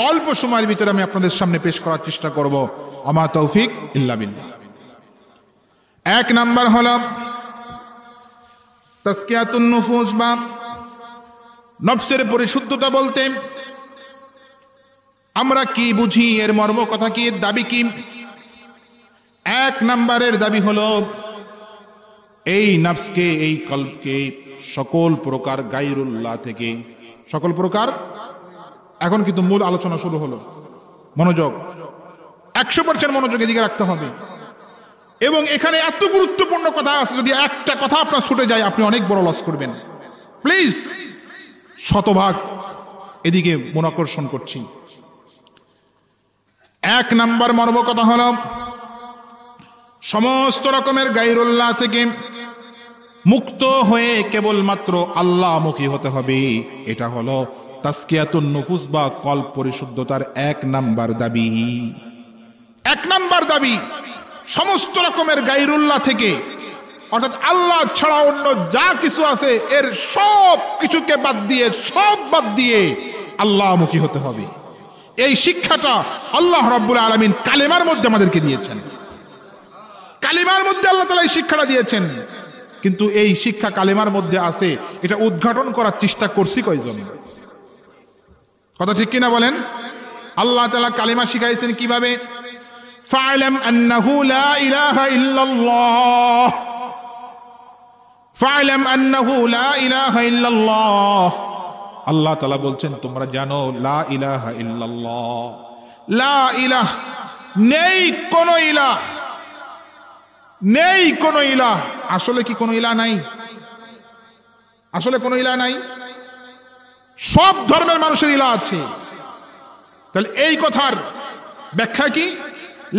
অল্প সময়ের ভিতরে আমি আপনাদের সামনে পেশ করার চেষ্টা করব। আমা তৌফিক ইল্লা বিল্লাহ। 1 নাম্বার হলো তাসকিয়াতুন নুফুস বা নফসের পরিশুদ্ধতা বলতে আমরা কি বুঝি, এর মর্ম কথা কি, এর দাবি কি। 1 নাম্বারের দাবি হলো এই নফসকে, এই কল্পকে সকল প্রকার গায়রুল্লাহ থেকে, সকল প্রকার, এখন কিন্তু মূল আলোচনা শুরু হলো, মনোযোগ 100% মনোযোগ এদিকে রাখতে হবে। এবং এখানে এত গুরুত্বপূর্ণ কথা আছে, যদি একটা কথা আপনার ছুটে যায় আপনি অনেক বড় লস করবেন। প্লিজ শতভাগ এদিকে মনোকর্ষণ করছি। 1 নাম্বার মর্ম কথা হলো সমস্ত রকমের গায়রুল্লাহ থেকে মুক্ত হয়ে কেবলমাত্র আল্লাহমুখী হতে হবে। এটা হলো তাসকিয়াতুন নুফুস বা কল্প পরিশুদ্ধতার 1 নাম্বার দাবি। 1 নাম্বার দাবি সমস্ত রকমের গায়রুল্লাহ থেকে, অর্থাৎ আল্লাহ ছাড়া অন্য যা কিছু আছে এর সব কিছুকে বাদ দিয়ে, সব বাদ দিয়ে আল্লাহমুখী হতে হবে। এই শিক্ষাটা আল্লাহ রাব্বুল আলামিন কালেমার মধ্যে আমাদেরকে দিয়েছেন। কালেমার মধ্যে আল্লাহ তাআলা এই শিক্ষাটা দিয়েছেন, কিন্তু এই শিক্ষা কালেমার মধ্যে আছে, এটা উদ্ঘাটন করার চেষ্টা করছি কয়জন? কথা ঠিক কিনা বলেন? আল্লাহ তাআলা কালেমা শিখাইছেন কিভাবে? ফা'লাম আন্নাহু লা ইলাহা ইল্লাল্লাহ, ফা'লাম আন্নাহু লা ইলাহা ইল্লাল্লাহ। আল্লাহ তাআলা বলছেন তোমরা জানো লা ইলাহা ইল্লাল্লাহ, লা ইলাহ, নেই কোন ইলাহ, নেই কোন ইলাহ। আসলে কি কোন ইলাহ নাই? আসলে কোন ইলাহ নাই? সব ধর্মের মানুষের ইলাহ আছে। তাহলে এই কথার ব্যাখ্যা কি?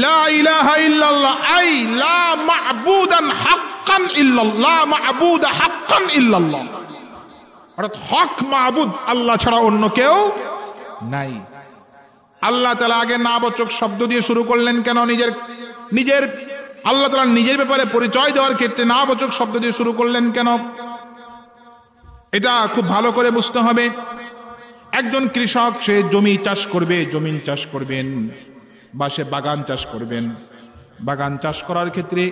লা ইলাহা ইল্লাল্লাহ আই লা মা'বুদান হাক্কান ইল্লাল্লাহ, লা মা'বুদা হাক্কান ইল্লাল্লাহ, অর্থাৎ হক মা'বুদ আল্লাহ ছাড়া অন্য কেউ নাই। আল্লাহ তাআলা আগে নাবাচক শব্দ দিয়ে শুরু করলেন কেন? নিজের আল্লাহ তাআলা নিজের ব্যাপারে পরিচয় দেওয়ার ক্ষেত্রে নাবাচক শব্দ দিয়ে শুরু করলেন কেন? এটা খুব ভালো করে বুঝতে হবে। একজন কৃষক, সে জমি চাষ করবে, জমিন চাষ করবেন, বা সে বাগান চাষ করবেন। বাগান চাষ করার ক্ষেত্রে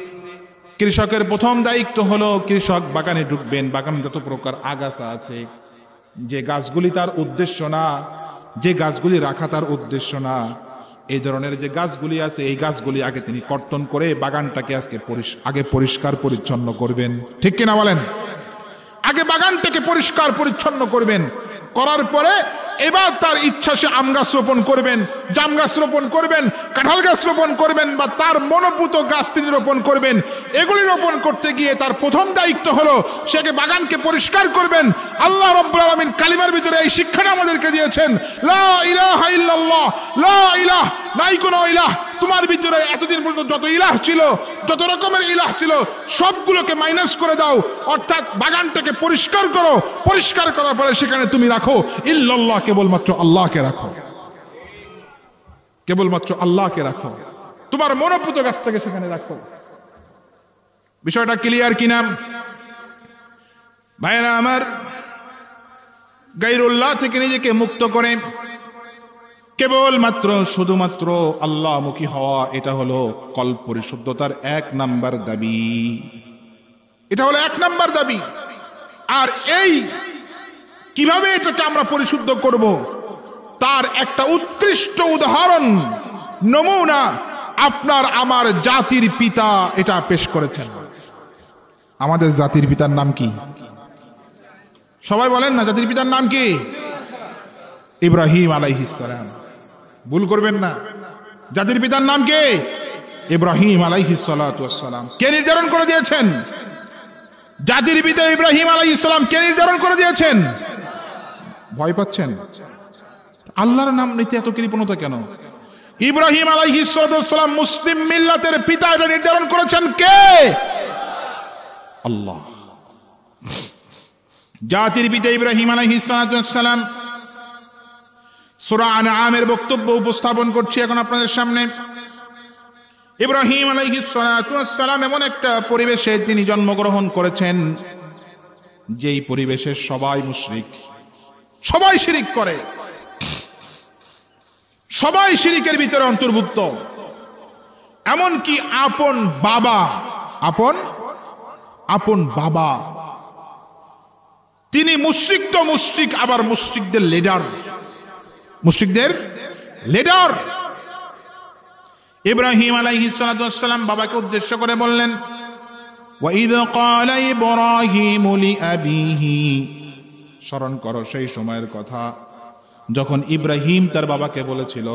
কৃষকের প্রথম দায়িত্ব হলো কৃষক বাগানে ঢুকবেন, বাগানে যত প্রকার আগাছা আছে, যে গাছগুলি তার উদ্দেশ্য না, যে গাছগুলি রাখা তার উদ্দেশ্য না, এই ধরনের যে গাছগুলি আছে এই গাছগুলি আগে তিনি কর্তন করে বাগানটাকে আগে পরিষ্কার পরিচ্ছন্ন করবেন। ঠিক কিনা বলেন? আগে বাগানটাকে পরিষ্কার পরিচ্ছন্ন করবেন, করার পরে এবার তার ইচ্ছা সে আম গাছ রোপণ করবেন, জাম গাছ রোপণ করবেন, কাঁঠাল গাছ রোপণ করবেন, বা তার মনোভূত গাছ তিনি রোপণ করবেন। এগুলি রোপণ করতে গিয়ে তার প্রথম দায়িত্ব হলো সেকে বাগানকে পরিষ্কার করবেন। আল্লাহ রাব্বুল আলামিন কালিমার ভিতরে এই শিক্ষাটা আমাদেরকে দিয়েছেন, লা ইলাহা ইল্লাল্লাহ, লা ইলাহ, নাই কোনো ইলাহ। তোমার ভিতরে এতদিন পর্যন্ত যত ইলাহ ছিল, যত রকমের ইলাহ ছিল, সবগুলোকে মাইনাস করে দাও, অর্থাৎ বাগানটাকে পরিষ্কার করো। পরিষ্কার করার পরে সেখানে তুমি রাখো ইল্লাল্লাহ, কেবলমাত্র আল্লাহকে রাখো, কেবলমাত্র আল্লাহকে রাখো। তোমার মনোপুত গাছটাকে সেখানে রাখো। বিষয়টা ক্লিয়ার কিনা ভাইরা আমার? গায়রুল্লাহ থেকে নিজেকে মুক্ত করে কেবলমাত্র শুধুমাত্র আল্লাহমুখী হওয়া, এটা হলো কল্প পরিশুদ্ধতার 1 নাম্বার দাবি। এটা হলো 1 নাম্বার দাবি। আর এই কিভাবে এটাকে আমরা পরিশুদ্ধ করব, তার একটা উৎকৃষ্ট উদাহরণ, নমুনা আপনার আমার জাতির পিতা এটা পেশ করেছেন। আমাদের জাতির পিতার নাম কি? সবাই বলেন না, জাতির পিতার নাম কি? ইব্রাহিম আলাইহিস সালাম। ভুল করবেন না, জাতির পিতার নাম কি? ইব্রাহিম আলাইহিস সালাতু ওয়াস সালাম। কে নির্ধারণ করে দিয়েছেন? জাতির পিতা ইব্রাহিম আলাইহিস সালাম কে নির্ধারণ করে দিয়েছেন? ভয় পাচ্ছেন? আল্লাহর নাম নিতে এত কৃপণতা কেন? ইব্রাহিম আলাইহিস সালাম মুসলিম মিল্লাতের পিতা, এটা নির্ধারণ করেছেন কে? আল্লাহ। জাতির পিতা ইব্রাহিম আলাইহিস সালাম। সূরা আনআমের বক্তব্য উপস্থাপন করছি এখন আপনাদের সামনে। ইব্রাহিম আলাইহিস সালাম এমন একটা পরিবেশে তিনি জন্মগ্রহণ করেছেন, যেই পরিবেশে সবাই মুশরিক, সবাই শিরিক করে, সবাই শিরিকের ভিতরে অন্তর্ভুক্ত। এমনকি আপন বাবা, আপন বাবা তিনি মুশরিক, তো মুশরিক, আবার মুশরিকদের লিডার, মুশরিকদের লিডার। ইব্রাহিম আলাইহিস সালাম বাবাকে উদ্দেশ্য করে বললেন, ওয়াইদ ক্বালা ইব্রাহিমু লিআবিহি, স্মরণ করো সেই সময়ের কথা যখন ইব্রাহিম তার বাবাকে বলেছিল,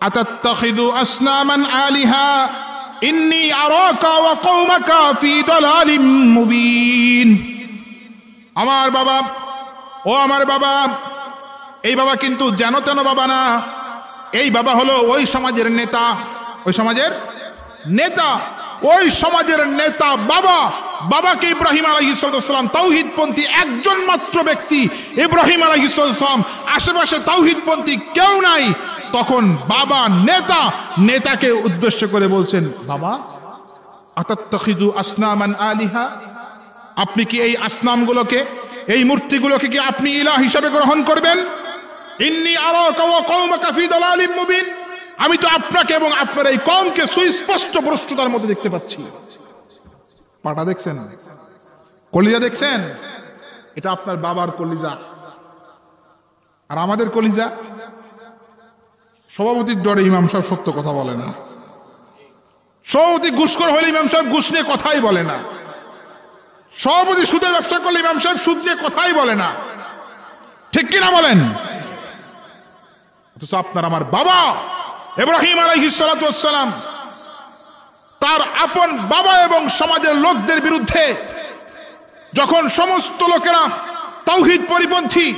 আতাত্তাখিযু আসনামান আলিহা ইন্নী আরাকা ওয়া কওমাকা ফি দালালিম মুবিন। আমার বাবা, ও আমার বাবা, এই বাবা কিন্তু যেন তেন বাবা না, এই বাবা হলো ওই সমাজের নেতা, ওই সমাজের নেতা, ওই সমাজের নেতা বাবা। বাবাকে ইব্রাহিম আলাইহিস সালাম তাওহীদপন্থী একজন মাত্র ব্যক্তি, ইব্রাহিম আলাইহিস সালাম, আশেপাশে তাওহীদপন্থী কেউ নাই। তখন বাবা নেতা, নেতাকে উদ্দেশ্য করে বলছেন, বাবা আতাত্তাখিযু আসনামান আলিহা, আপনি কি এই আসনামগুলোকে, এই মূর্তিগুলোকে কি আপনি ইলাহ হিসাবে গ্রহণ করবেন? ইন্নী আরাকা ওয়া কওমাকা ফি দালালিম মুবিন, আমি তো আপনাকে এবং আপনার এই কওমকে সুস্পষ্ট ভ্রষ্টতার মধ্যে দেখতে পাচ্ছি। পাটা দেখছেন, কলিজা দেখছেন? এটা আপনার বাবার কলিজা, আর আমাদের কলিজা। সভাপতির ডরে ইমাম সাহেব সত্য কথা বলে না, সভাপতি ঘুষখোর হলে ইমাম সাহেব ঘুষ নিয়ে কথাই বলে না, সভাপতি সুদের ব্যবসা করলে ইমাম সাহেব সুদ নিয়ে কথাই বলে না, ঠিক কিনা বলেন? অথচ আপনার আমার বাবা ইব্রাহিম আলাইহিস সালাম তার আপন বাবা এবং সমাজের লোকদের বিরুদ্ধে, যখন সমস্ত লোকেরা তাওহীদ পরিপন্থী,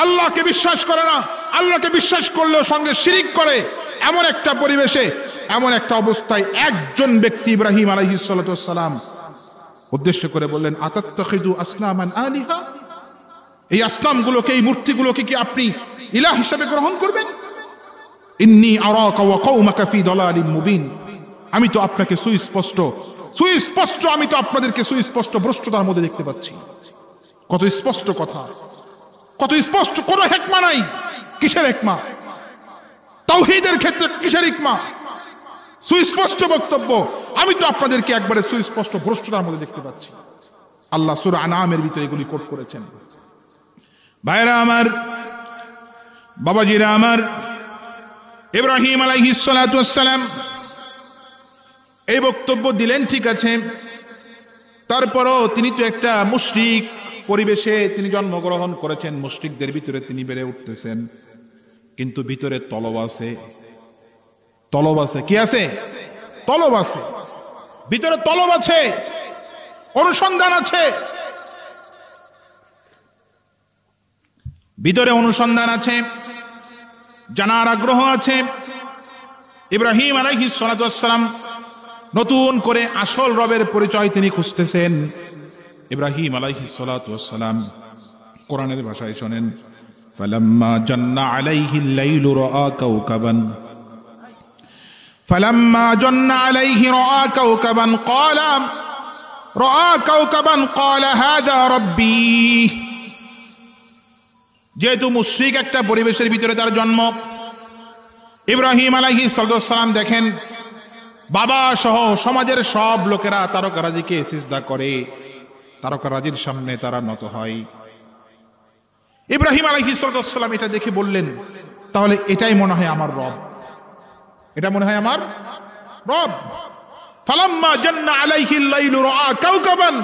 আল্লাহকে বিশ্বাস করে না, আল্লাহকে বিশ্বাস করলেও সঙ্গে শিরিক করে, এমন একটা পরিবেশে, এমন একটা অবস্থায় একজন ব্যক্তি ইব্রাহিম আলাইহিস সালাম উদ্দেশ্য করে বললেন, আতাত্তাখিযু আসনামান আলিহা, এই আসনামগুলোকে, এই মূর্তিগুলোকে কি আপনি ইলাহ হিসেবে গ্রহণ করবেন? ইন্নী আরাকা ওয়া কওমাকা ফি দালালিম মুবিন, আমি তো আপনাকে সুস্পষ্ট, আমি তো আপনাদেরকে সুস্পষ্ট ভ্রষ্টতার মধ্যে দেখতে পাচ্ছি। কত স্পষ্ট কথা, কত স্পষ্ট, কোনো হিকমা নাই। কিসের হিকমা? তাওহীদের ক্ষেত্রে কিসের হিকমা? সুস্পষ্ট বক্তব্য, আমি তো আপনাদেরকে একবারে সুস্পষ্ট ভ্রষ্টতার মধ্যে দেখতে পাচ্ছি। আল্লাহ সূরা আনআমের ভিতরে এগুলি কোট করেছেন। ভাইরা আমার, বাবাজিরা আমার, ইব্রাহিম আলাইহিস সালাম এই বক্তব্য দিলেন, ঠিক আছে, তারপরও তিনি তো একটা মুশরিক, পরিবেশে তিনি জন্মগ্রহণ করেছেন, মুশরিকদের ভিতরে তিনি বেড়ে উঠতেছেন, কিন্তু ভিতরে তলব আছে। তলব আছে, কি আছে? তলব আছে, ভিতরে তলব আছে, অনুসন্ধান আছে, ভিতরে অনুসন্ধান আছে, জানার আগ্রহ আছে। ইব্রাহিম আলাইহিস সালাতু ওয়াস সালাম নতুন করে আসল রবের পরিচয় তিনি খুঁজতেছেন। ইব্রাহিম আলাইহিস সালাতু ওয়াস সালাম কোরআনের ভাষায় শোনেন, ফালাম্মা জান্না আলাইহিল লাইলু রাআ কাওকাবান فلما جن عليه رأى كوكبا قال هذا ربي। যেহেতু মুশরিক একটা পরিবেশের ভিতরে তার জন্ম, ইব্রাহিম আলাইহিস সালাম দেখেন বাবা সহ সমাজের সব লোকেরা তারকারাজিকে সিজদা করে, তারকারাজির সামনে তারা নত হয়। ইব্রাহিম আলাইহিস সালাম এটা দেখে বললেন, তাহলে এটাই মনে হয় আমার রব, এটা মনে হয় আমার রব। ফালাম্মা জান্না আলাইহিল লাইলু রাআ কাওকাবান,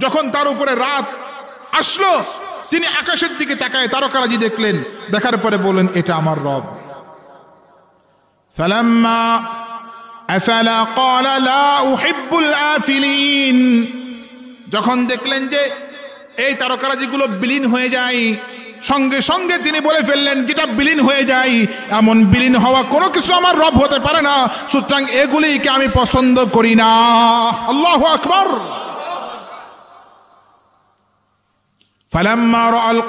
যখন তার উপরে রাত আসলো তিনি আকাশের দিকে তাকায় তারকারাজি দেখলেন, দেখার পরে বললেন এটা আমার রব। ফালাম্মা আফালা ক্বালা লা উহিব্বুল আফিলিন, যখন দেখলেন যে এই তারকারাজিগুলো বিলীন হয়ে যায়, সঙ্গে সঙ্গে তিনি বলে ফেললেন যেটা বিলীন হয়ে যায় এমন বিলীন হওয়া কোনো কিছু আমার রব হতে পারে না, সুতরাং এগুলিকে আমি পছন্দ করি না। আল্লাহু আকবার। ফালাম্মা রাআল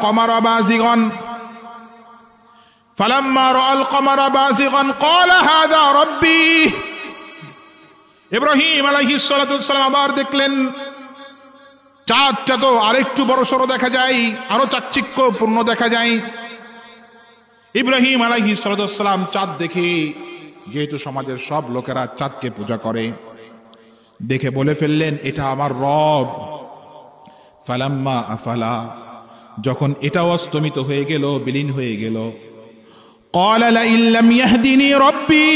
কমারা বাযিগান ক্বালা হাযা রাব্বি। ইব্রাহিম আলাইহিস সালাতু ওয়াস সালাম আবার দেখলেন চাঁদটা তো আরেকটু বড় সড়ো দেখা যায়, আরো চাকচিক্যপূর্ণ দেখা যায়। ইব্রাহিম আলাইহিস সালাতু ওয়াস সালাম চাঁদ দেখে, যেহেতু সমাজের সব লোকেরা চাঁদকে পূজা করে, দেখে বলে ফেললেন এটা আমার রব। ফালাম্মা আফালা, যখন এটাও অস্তমিত হয়ে গেল, বিলীন হয়ে গেল, ক্বালা লাইন লাম ইয়াহদিনি রাব্বি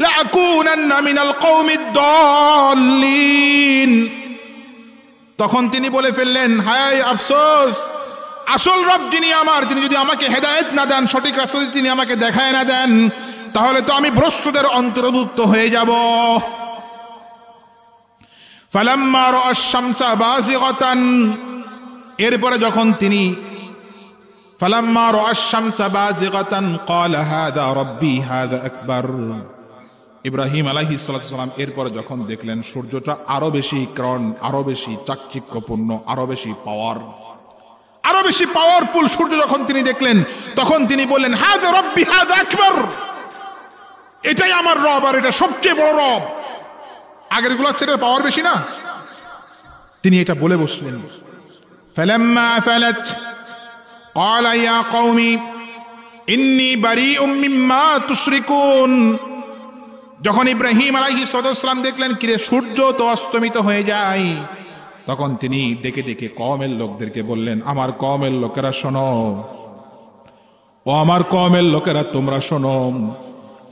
লাআকুনান্না মিনাল কওমিদ দাল্লিন। তখন তিনি বলে ফেললেন, হায় আফসোস, আসল রব যিনি আমার, তিনি যদি আমাকে হেদায়েত না দেন, সঠিক রাস্তা তিনি আমাকে দেখায় না দেন, তাহলে তো আমি ভ্রষ্টদের অন্তর্ভুক্ত হয়ে যাব। ফালাম্মা রাআশ শামসা বাযিগাতান, এরপরে যখন তিনি ফালাম্মা রাআশ শামসা বাযিগাতান ক্বালা হাযা রাব্বি হাযা আকবার। ইব্রাহিম আলাইহিস সালাম এরপরে যখন দেখলেন সূর্যটা আরো বেশি কিরণ, আরো বেশি চাকচিক্যপূর্ণ, আরো বেশি পাওয়ারফুল সূর্য যখন তিনি দেখলেন, তখন তিনি বললেন হাযা রাব্বি হাযা আকবার, এটাই আমার রব আর এটা সবচেয়ে বড় রব। আগের গুলোর চেয়ে পাওয়ার বেশি না? তিনি এটা বলে বসলেন। ফালাম্মা আফালাত ক্বালা ইয়া কওমি ইন্নী বারীউম মিম্মা তুশরিকুন। যখন ইব্রাহিম আলাইহিস সালাম দেখলেন কিরে সূর্য তো অস্তমিত হয়ে যায়, তখন তিনি ডেকে ডেকে কওমের লোকদেরকে বললেন, আমার কওমের লোকেরা শোনো, ও আমার কওমের লোকেরা তোমরা শোনো,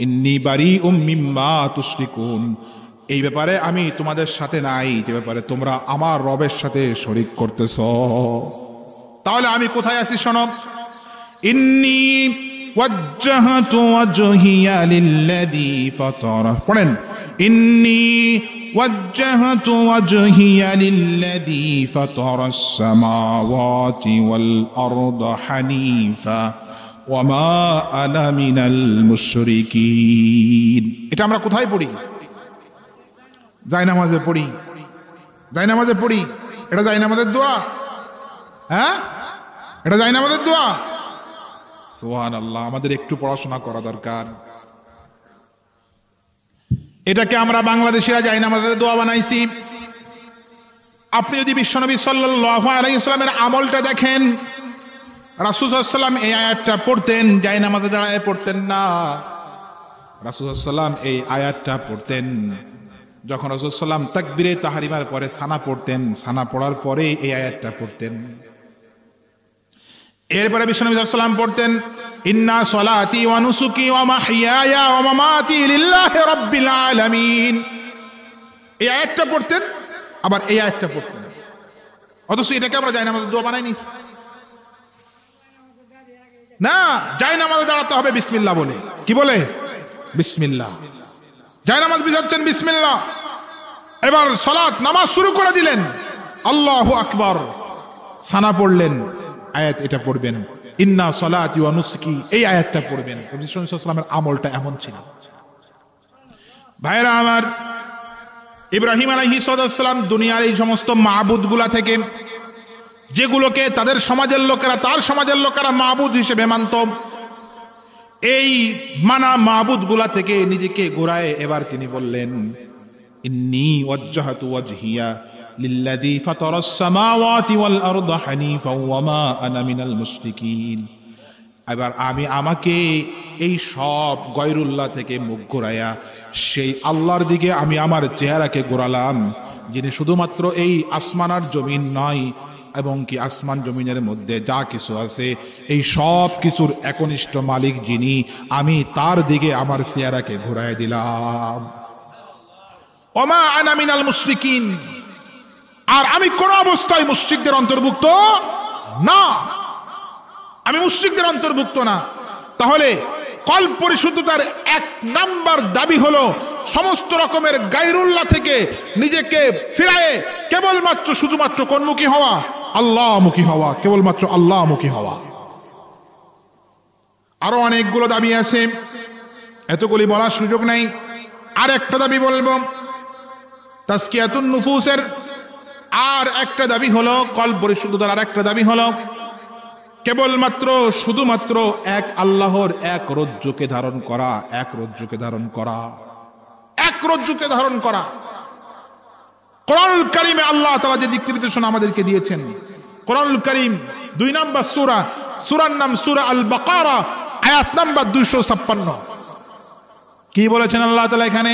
ইন্নী বারীউম মিম্মা তুশরিকুন, এই ব্যাপারে আমি তোমাদের সাথে নাই, যে ব্যাপারে তোমরা আমার রবের সাথে শরীক করতেছ। তাহলে আমি কোথায় আছি শোনো। ইন্নী ওয়াজ্জাহতু ওয়াজহিয়া লিল্লাযী ফাতারা, পড়েন, ইন্নী ওয়াজ্জাহতু ওয়াজহিয়া লিল্লাযী ফাতারাস সামাওয়াতি ওয়াল আরদা হানিফা ওয়া মা আনা মিনাল মুশরিকিন। এটা আমরা কোথায় পড়ি? জায়নামাজে পড়ি, জায়নামাজে পড়ি। এটা জায়নামাজের দোয়া? হ্যাঁ, এটা জায়নামাজের দোয়া। সুবহানাল্লাহ, আমাদের একটু পড়াশোনা করা দরকার। এটাকে আমরা বাংলাদেশিরা জায়নামাজের দোয়া বানাইছি। আপনি যদি বিশ্বনবী সাল্লাল্লাহু আলাইহি ওয়াসাল্লামের আমলটা দেখেন, রাসূল সাল্লাল্লাহু আলাইহি ওয়াসাল্লাম এই আয়াতটা পড়তেন, জায়নামাজে দাঁড়ায় পড়তেন না। রাসূল সাল্লাল্লাহু আলাইহি ওয়াসাল্লাম এই আয়াতটা পড়তেন যখন রাসূল সাল্লাম তাকবীরে তাহরিমার পরে সানা পড়তেন, সানা পড়ার পরে এই আয়াতটা পড়তেন। এরপরে বিশ্বনবী সাল্লাল্লাহু আলাইহি ওয়াসাল্লাম পড়তেন, ইন্না সলাতি ওয়া নুসুকি ওয়া মাহইয়ায়া ওয়া মামাতি লিল্লাহি রাব্বিল আলামিন। এই আয়াতটা পড়তেন, আবার এই আয়াতটা পড়তে না, অথচ এটাকে আমরা জায়নামাজের দোয়া বানাই নিস না। জায়নামাজে দাঁড়াতে হবে বিসমিল্লাহ বলে। কি বলে? বিসমিল্লাহ। জায়নামাজ বিছাচ্ছেন বিসমিল্লাহ, এবার সালাত নামাজ শুরু করে দিলেন, আল্লাহু আকবার, সানা পড়লেন, আয়াত এটা পড়বেন, ইন্না সালাতি ওয়া নুসুকি, এই আয়াতটা পড়বেন। নবী সাল্লাল্লাহু আলাইহি ওয়াসাল্লামের আমলটা এমন ছিল। ভাইরা আমার, ইব্রাহিম আলাইহিস সালাম দুনিয়ার এই সমস্ত মাবুদগুলা থেকে, যেগুলোকে তাদের সমাজের লোকেরা, তার সমাজের লোকেরা মাবুদ হিসেবে মানত, এই মানা মাবুদগুলা থেকে নিজেকে ঘোরায় এবার তিনি বললেন, ইন্নী ওয়াজ্জাহাতু ওয়াজহিয়া লিল্লাযী ফাতারাস সামাওয়াতি ওয়াল আরদা হানিফা ওয়া মা আনা মিনাল মুশরিকিন। এবার আমাকে এই সব গয়রুল্লাহ থেকে মুখ ঘোরায়া সেই আল্লাহর দিকে আমি আমার চেহারাকে ঘোরালাম, যিনি শুধুমাত্র এই আসমান আর জমিন নয়, এবং কি আসমান জমিনের মধ্যে যা কিছু আছে এই সব কিছুর একনিষ্ঠ মালিক যিনি, আমি তার দিকে আমার চেহারাকে ঘোরায় দিলাম। ওমা আনা মিনাল মুশরিকিন, আর আমি কোন অবস্থায় মুশরিকদের অন্তর্ভুক্ত না, আমি মুশরিকদের অন্তর্ভুক্ত না। তাহলে কল্প পরিশুদ্ধতার এক নাম্বার দাবি হলো সমস্ত রকমের গায়রুল্লাহ থেকে নিজেকে ফিরায়ে কেবলমাত্র শুধুমাত্র কোনমুখী হওয়া, আল্লাহমুখী হওয়া, কেবলমাত্র আল্লাহমুখী হওয়া। আরো অনেকগুলো দাবি আছে, এতগুলি বলার সুযোগ নাই। আর একটা দাবি বলবো, তাজকিয়াতুন নুফুসের আর একটা দাবি হলো, কল্প পরিশুদ্ধতার আর একটা দাবি হলো কেবলমাত্র শুধুমাত্র এক আল্লাহর এক রজ্জুকে ধারণ করা, এক রজ্জুকে ধারণ করা, এক রজ্জুকে ধারণ করা। কোরআনুল কারীমে আল্লাহ তাআলা যে দিক নির্দেশনা আমাদেরকে দিয়েছেন, কোরআনুল কারীম 2 নম্বর সূরা, সূরার নাম সূরা আল বাকারা, আয়াত নাম্বার 256। কি বলেছেন আল্লাহ তাআলা এখানে?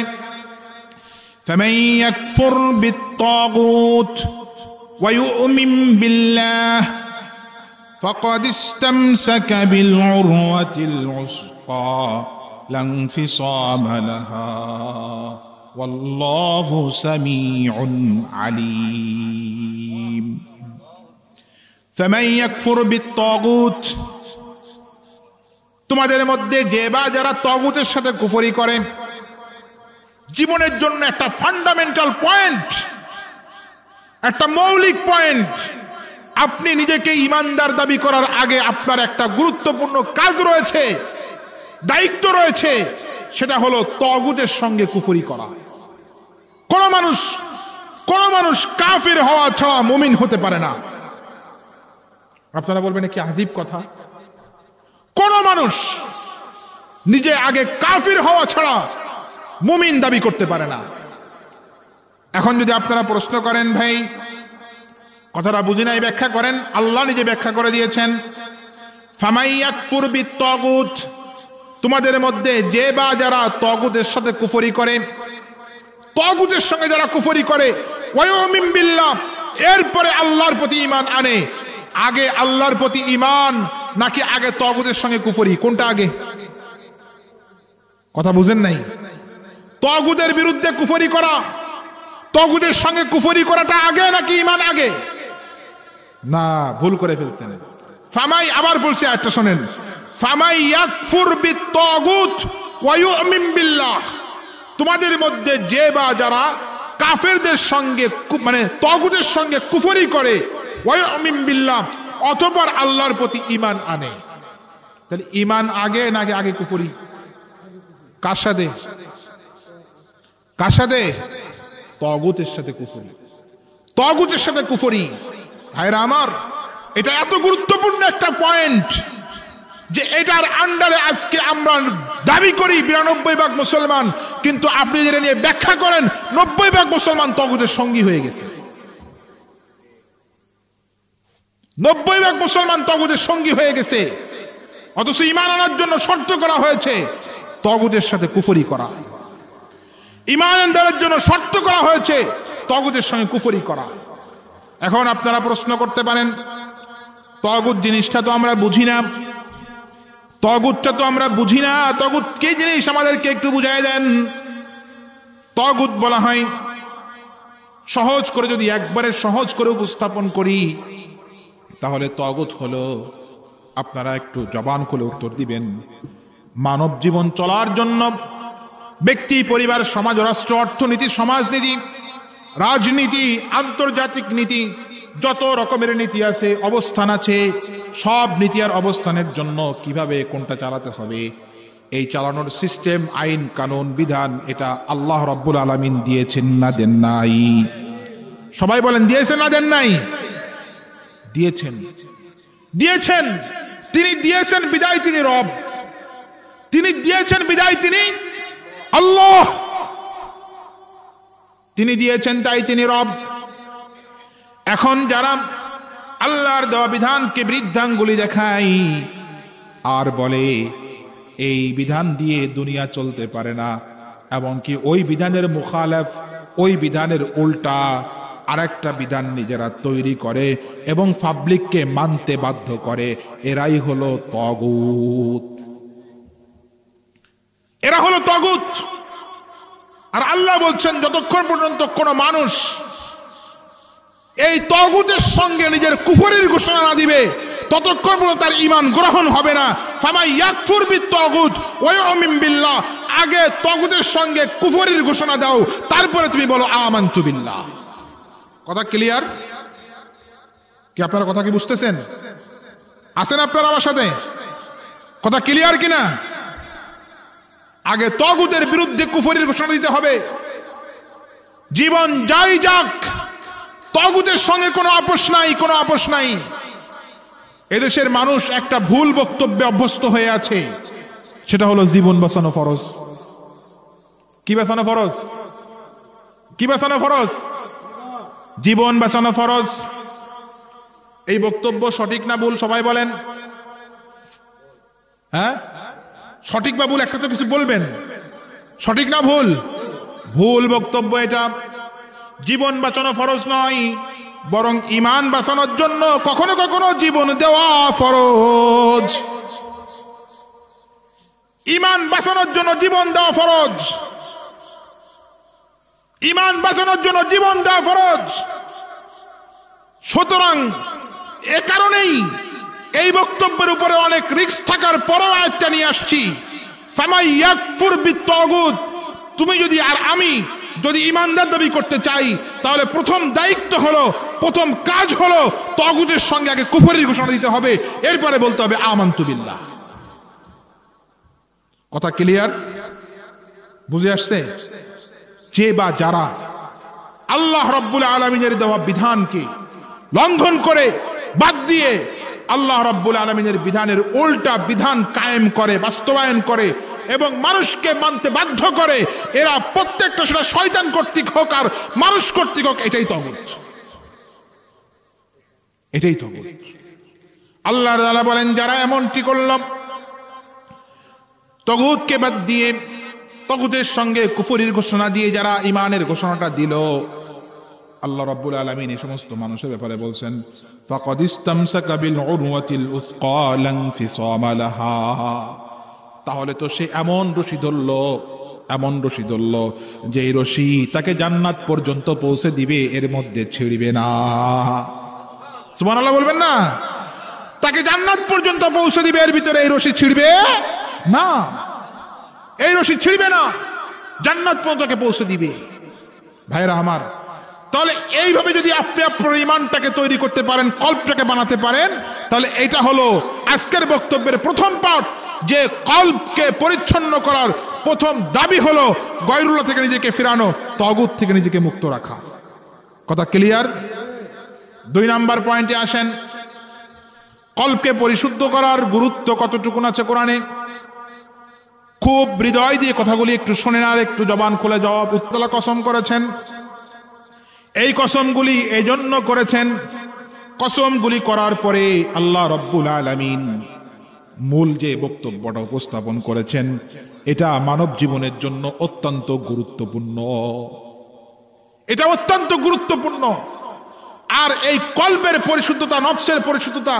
ফামান ইয়াকফুর বিত-তাগুত ওয়া ইউমিন বিল্লাহ ফাকাদ ইসতামসাকা বিল উরওয়াতিল উসকা লা ইনফিসামা লাহা ওয়াল্লাহু সামিউন আলীম। ফামান ইয়াকফুর বিত-তাগুত, তোমাদের মধ্যে যে বা যারা তাগুতের সাথে কুফরি করে, জীবনের জন্য একটা ফান্ডামেন্টাল পয়েন্ট, একটা মৌলিক পয়েন্ট, আপনি নিজেকে ইমানদার দাবি করার আগে আপনার একটা গুরুত্বপূর্ণ কাজ রয়েছে, দায়িত্ব রয়েছে, সেটা হলো তাগুতের সঙ্গে কুফরি করা। কোন মানুষ কাফির হওয়া ছাড়া মুমিন হতে পারে না। আপনারা বলবেন কি আজীব কথা, কোন মানুষ নিজে আগে কাফির হওয়া ছাড়া মুমিন দাবি করতে পারে না। এখন যদি আপনারা প্রশ্ন করেন, ভাই কথাটা বুঝি নাই, ব্যাখ্যা করেন, আল্লাহ নিজে ব্যাখ্যা করে দিয়েছেন, ফামান ইয়াকফুর বিত-তাগুত, তোমাদের মধ্যে যে বা যারা তাগুতের সাথে কুফরি করে, তাগুতের সঙ্গে যারা কুফরি করে, ওয়া ইউমিন বিল্লাহ, এরপরে আল্লাহর প্রতি ঈমান আনে। আগে আল্লাহর প্রতি ঈমান নাকি আগে তাগুতের সঙ্গে কুফরি? কোনটা আগে? কথা বুঝেন নাই? তাগুতের বিরুদ্ধে কুফরি করা, তাগুতের সঙ্গে কুফরি করাটা আগে নাকি ঈমান আগে? না, ভুল করে ফেলছেন। ফামাই, আবার বলছি আয়াতটা শুনেন, ফামাই ইয়াকফুর বিত-তাগুত ওয়া ইউমিন বিল্লাহ, তোমাদের মধ্যে যে বা যারা কাফেরদের সঙ্গে মানে তাগুতের সঙ্গে কুফরি করে, ওয়া ইউমিন বিল্লাহ, অতঃপর আল্লাহর প্রতি ঈমান আনে। তাহলে ঈমান আগে নাকি আগে কুফরি? কার সাথে? কার সাথে? তাগুতের সাথে কুফরি, তাগুতের সাথে কুফরি। ভাইরা আমার, এটা এত গুরুত্বপূর্ণ একটা পয়েন্ট যে এটার আন্ডারে আজকে আমরা দাবি করি 92% মুসলমান, কিন্তু আপনি যেটা নিয়ে ব্যাখ্যা করেন 90% মুসলমান তাগুতের সঙ্গী হয়ে গেছে। 90% মুসলমান তাগুতের সঙ্গী হয়ে গেছে, অথচ ঈমান আনার জন্য শর্ত করা হয়েছে তাগুতের সাথে কুফরি করা। ঈমান আনয়নের জন্য শর্ত করা হয়েছে তাগুতের সঙ্গে কুফরি করা। এখন আপনারা প্রশ্ন করতে পারেন, তাগুত জিনিসটা তো আমরা বুঝি না, তাগুতটা তো আমরা বুঝি না, তাগুত কি জিনিস আমাদেরকে একটু বুঝায় দেন। তাগুত বলা হয় সহজ করে যদি একবারে সহজ করে উপস্থাপন করি তাহলে তাগুত হলো, আপনারা একটু জবান খুলে উত্তর দিবেন, মানব জীবন চলার জন্য ব্যক্তি, পরিবার, সমাজ, রাষ্ট্র, অর্থনীতি, সমাজনীতি, রাজনীতি, আন্তর্জাতিক নীতি, যত রকমের নীতি আছে, অবস্থান আছে, সব নীতি আর অবস্থানের জন্য কিভাবে কোনটা চালাতে হবে, এই চালানোর সিস্টেম, আইন, কানুন, বিধান, এটা আল্লাহ রাব্বুল আলামিন দিয়েছেন না দেন নাই? সবাই বলেন, দিয়েছেন না দেন নাই? দিয়েছেন, দিয়েছেন। তিনি দিয়েছেন বিদায় তিনি রব, তিনি দিয়েছেন বিদায় তিনি আল্লাহ, তিনি দিয়েছেন তাই তিনি রব। এখন যারা আল্লাহর দেওয়া বিধানকে বৃদ্ধাঙ্গুলি দেখায় আর বলে এই বিধান দিয়ে দুনিয়া চলতে পারে না, এমনকি ওই বিধানের মুখালেফ, ওই বিধানের উল্টা আরেকটা বিধান নিজেরা তৈরি করে এবং পাবলিককে মানতে বাধ্য করে, এরাই হলো তাগুত, এরা হলো তাগুত। আর আল্লাহ বলছেন যতক্ষণ পর্যন্ত কোন মানুষ এই তাগুতের সঙ্গে নিজের কুফরের ঘোষণা না দিবে ততক্ষণ পর্যন্ত তার ঈমান গ্রহণ হবে না। ফামাই ইয়াকফুর বিত-তাগুত ওয়া ইউমিন বিল্লাহ, আগে তাগুতের সঙ্গে কুফরের ঘোষণা দাও, তারপরে তুমি বলো আমানতু বিল্লাহ। কথা ক্লিয়ার কি? আপনারা কথা কি বুঝতেছেন? আছেন আপনারা আমার সাথে? কথা ক্লিয়ার কিনা? আগে তাগুতের বিরুদ্ধে কুফরের ঘোষণা দিতে হবে। জীবন যাই যাক, তাগুতের সঙ্গে কোনো আপোষ নাই, কোনো আপোষ নাই। এদেশের মানুষ একটা ভুল বক্তব্যে অভ্যস্ত হয়ে আছে, সেটা হলো জীবন বাঁচানো ফরজ। কি বাঁচানো ফরজ? কি বাঁচানো ফরজ? জীবন বাঁচানো ফরজ। এই বক্তব্য সঠিক না ভুল সবাই বলেন? হ্যাঁ, সঠিক বা ভুল একটা তো কিছু বলবেন, সঠিক না ভুল? ভুল বক্তব্য এটা। জীবন বাঁচানো ফরজ নয়, বরং ঈমান বাঁচানোর জন্য কখনো কখনো জীবন দেওয়া ফরজ। ঈমান বাঁচানোর জন্য জীবন দেওয়া ফরজ, ঈমান বাঁচানোর জন্য জীবন দেওয়া ফরজ। সুতরাং এ কারণেই এই বক্তব্যের উপরে অনেক রিস্ক থাকার পরও আয়াতটা নিয়ে আসছি। ফামাই ইয়াকফুর বিত-তাগুত, তুমি যদি আর আমি যদি ঈমানদার দাবি করতে চাই তাহলে প্রথম দায়িত্ব হলো, প্রথম কাজ হলো তাগুতের সঙ্গে আগে কুফরের ঘোষণা দিতে হবে, এরপরে বলতে হবে আমানতু বিল্লাহ। কথা ক্লিয়ার? বুঝে আসছে? যে বা যারা আল্লাহ রাব্বুল আলামিনের দেওয়া বিধানকে লঙ্ঘন করে, বাদ দিয়ে আল্লাহ রাব্বুল আলামিনের বিধানের উল্টা বিধান কায়েম করে, বাস্তবায়ন করে এবং মানুষকে মানতে বাধ্য করে, এরা প্রত্যেকটা সেটা শয়তান কর্তৃক হোক আর মানুষ কর্তৃক হোক, এটাই তাগুত, এটাই তাগুত। আল্লাহ তাআলা বলেন যারা এমনটি করল, তাগুতকে বাদ দিয়ে, তাগুতের সঙ্গে কুফরির ঘোষণা দিয়ে যারা ঈমানের ঘোষণাটা দিল, আল্লাহ রাব্বুল আলামিন এই সমস্ত মানুষের ব্যাপারে বলছেন ফাকাদ ইসতামসাকা বিল উরওয়াতিল উসকা লা ইনফিসামা লাহা, তাহলে তো সে এমন রশি ধরল, এমন রশি ধরল যে এই রশি তাকে জান্নাত পর্যন্ত পৌঁছে দিবে, এর মধ্যে ছিড়বে না। সুবহানাল্লাহ বলবেন না? তাকে জান্নাত পর্যন্ত পৌঁছে দিবে, এর ভিতরে এই রশি ছিড়বে না, এই রশি ছিড়বে না, জান্নাত পর্যন্ত পৌঁছে দিবে। ভাইরা আমার, তাহলে এইভাবে যদি আপনি আপনার ঈমানটাকে তৈরি করতে পারেন, কল্পটাকে বানাতে পারেন, তাহলে এটা হলো আজকের বক্তব্যের প্রথম পার্ট, যে কল্পকে পরিচ্ছন্ন করার প্রথম দাবি হলো গয়রুল্লাহ থেকে নিজেকে ফিরানো, তাগুত থেকে নিজেকে মুক্ত রাখা। কথা ক্লিয়ার? 2 নাম্বার পয়েন্টে আসেন, কল্পকে পরিশুদ্ধ করার গুরুত্ব কতটুকু আছে কোরআনে। খুব হৃদয় দিয়ে কথাগুলি একটু শোনেন আর একটু জবান খুলে জবাব। উত্তলা কসম করেছেন, এই কসমগুলি এই জন্য করেছেন, কসমগুলি করার পরে আল্লাহ রাব্বুল আলামিন মূল যে বক্তব্যটা উপস্থাপন করেছেন, এটা মানব জীবনের জন্য অত্যন্ত গুরুত্বপূর্ণ, এটা অত্যন্ত গুরুত্বপূর্ণ। আর এই কলবের পরিশুদ্ধতা, নফসের পরিশুদ্ধতা,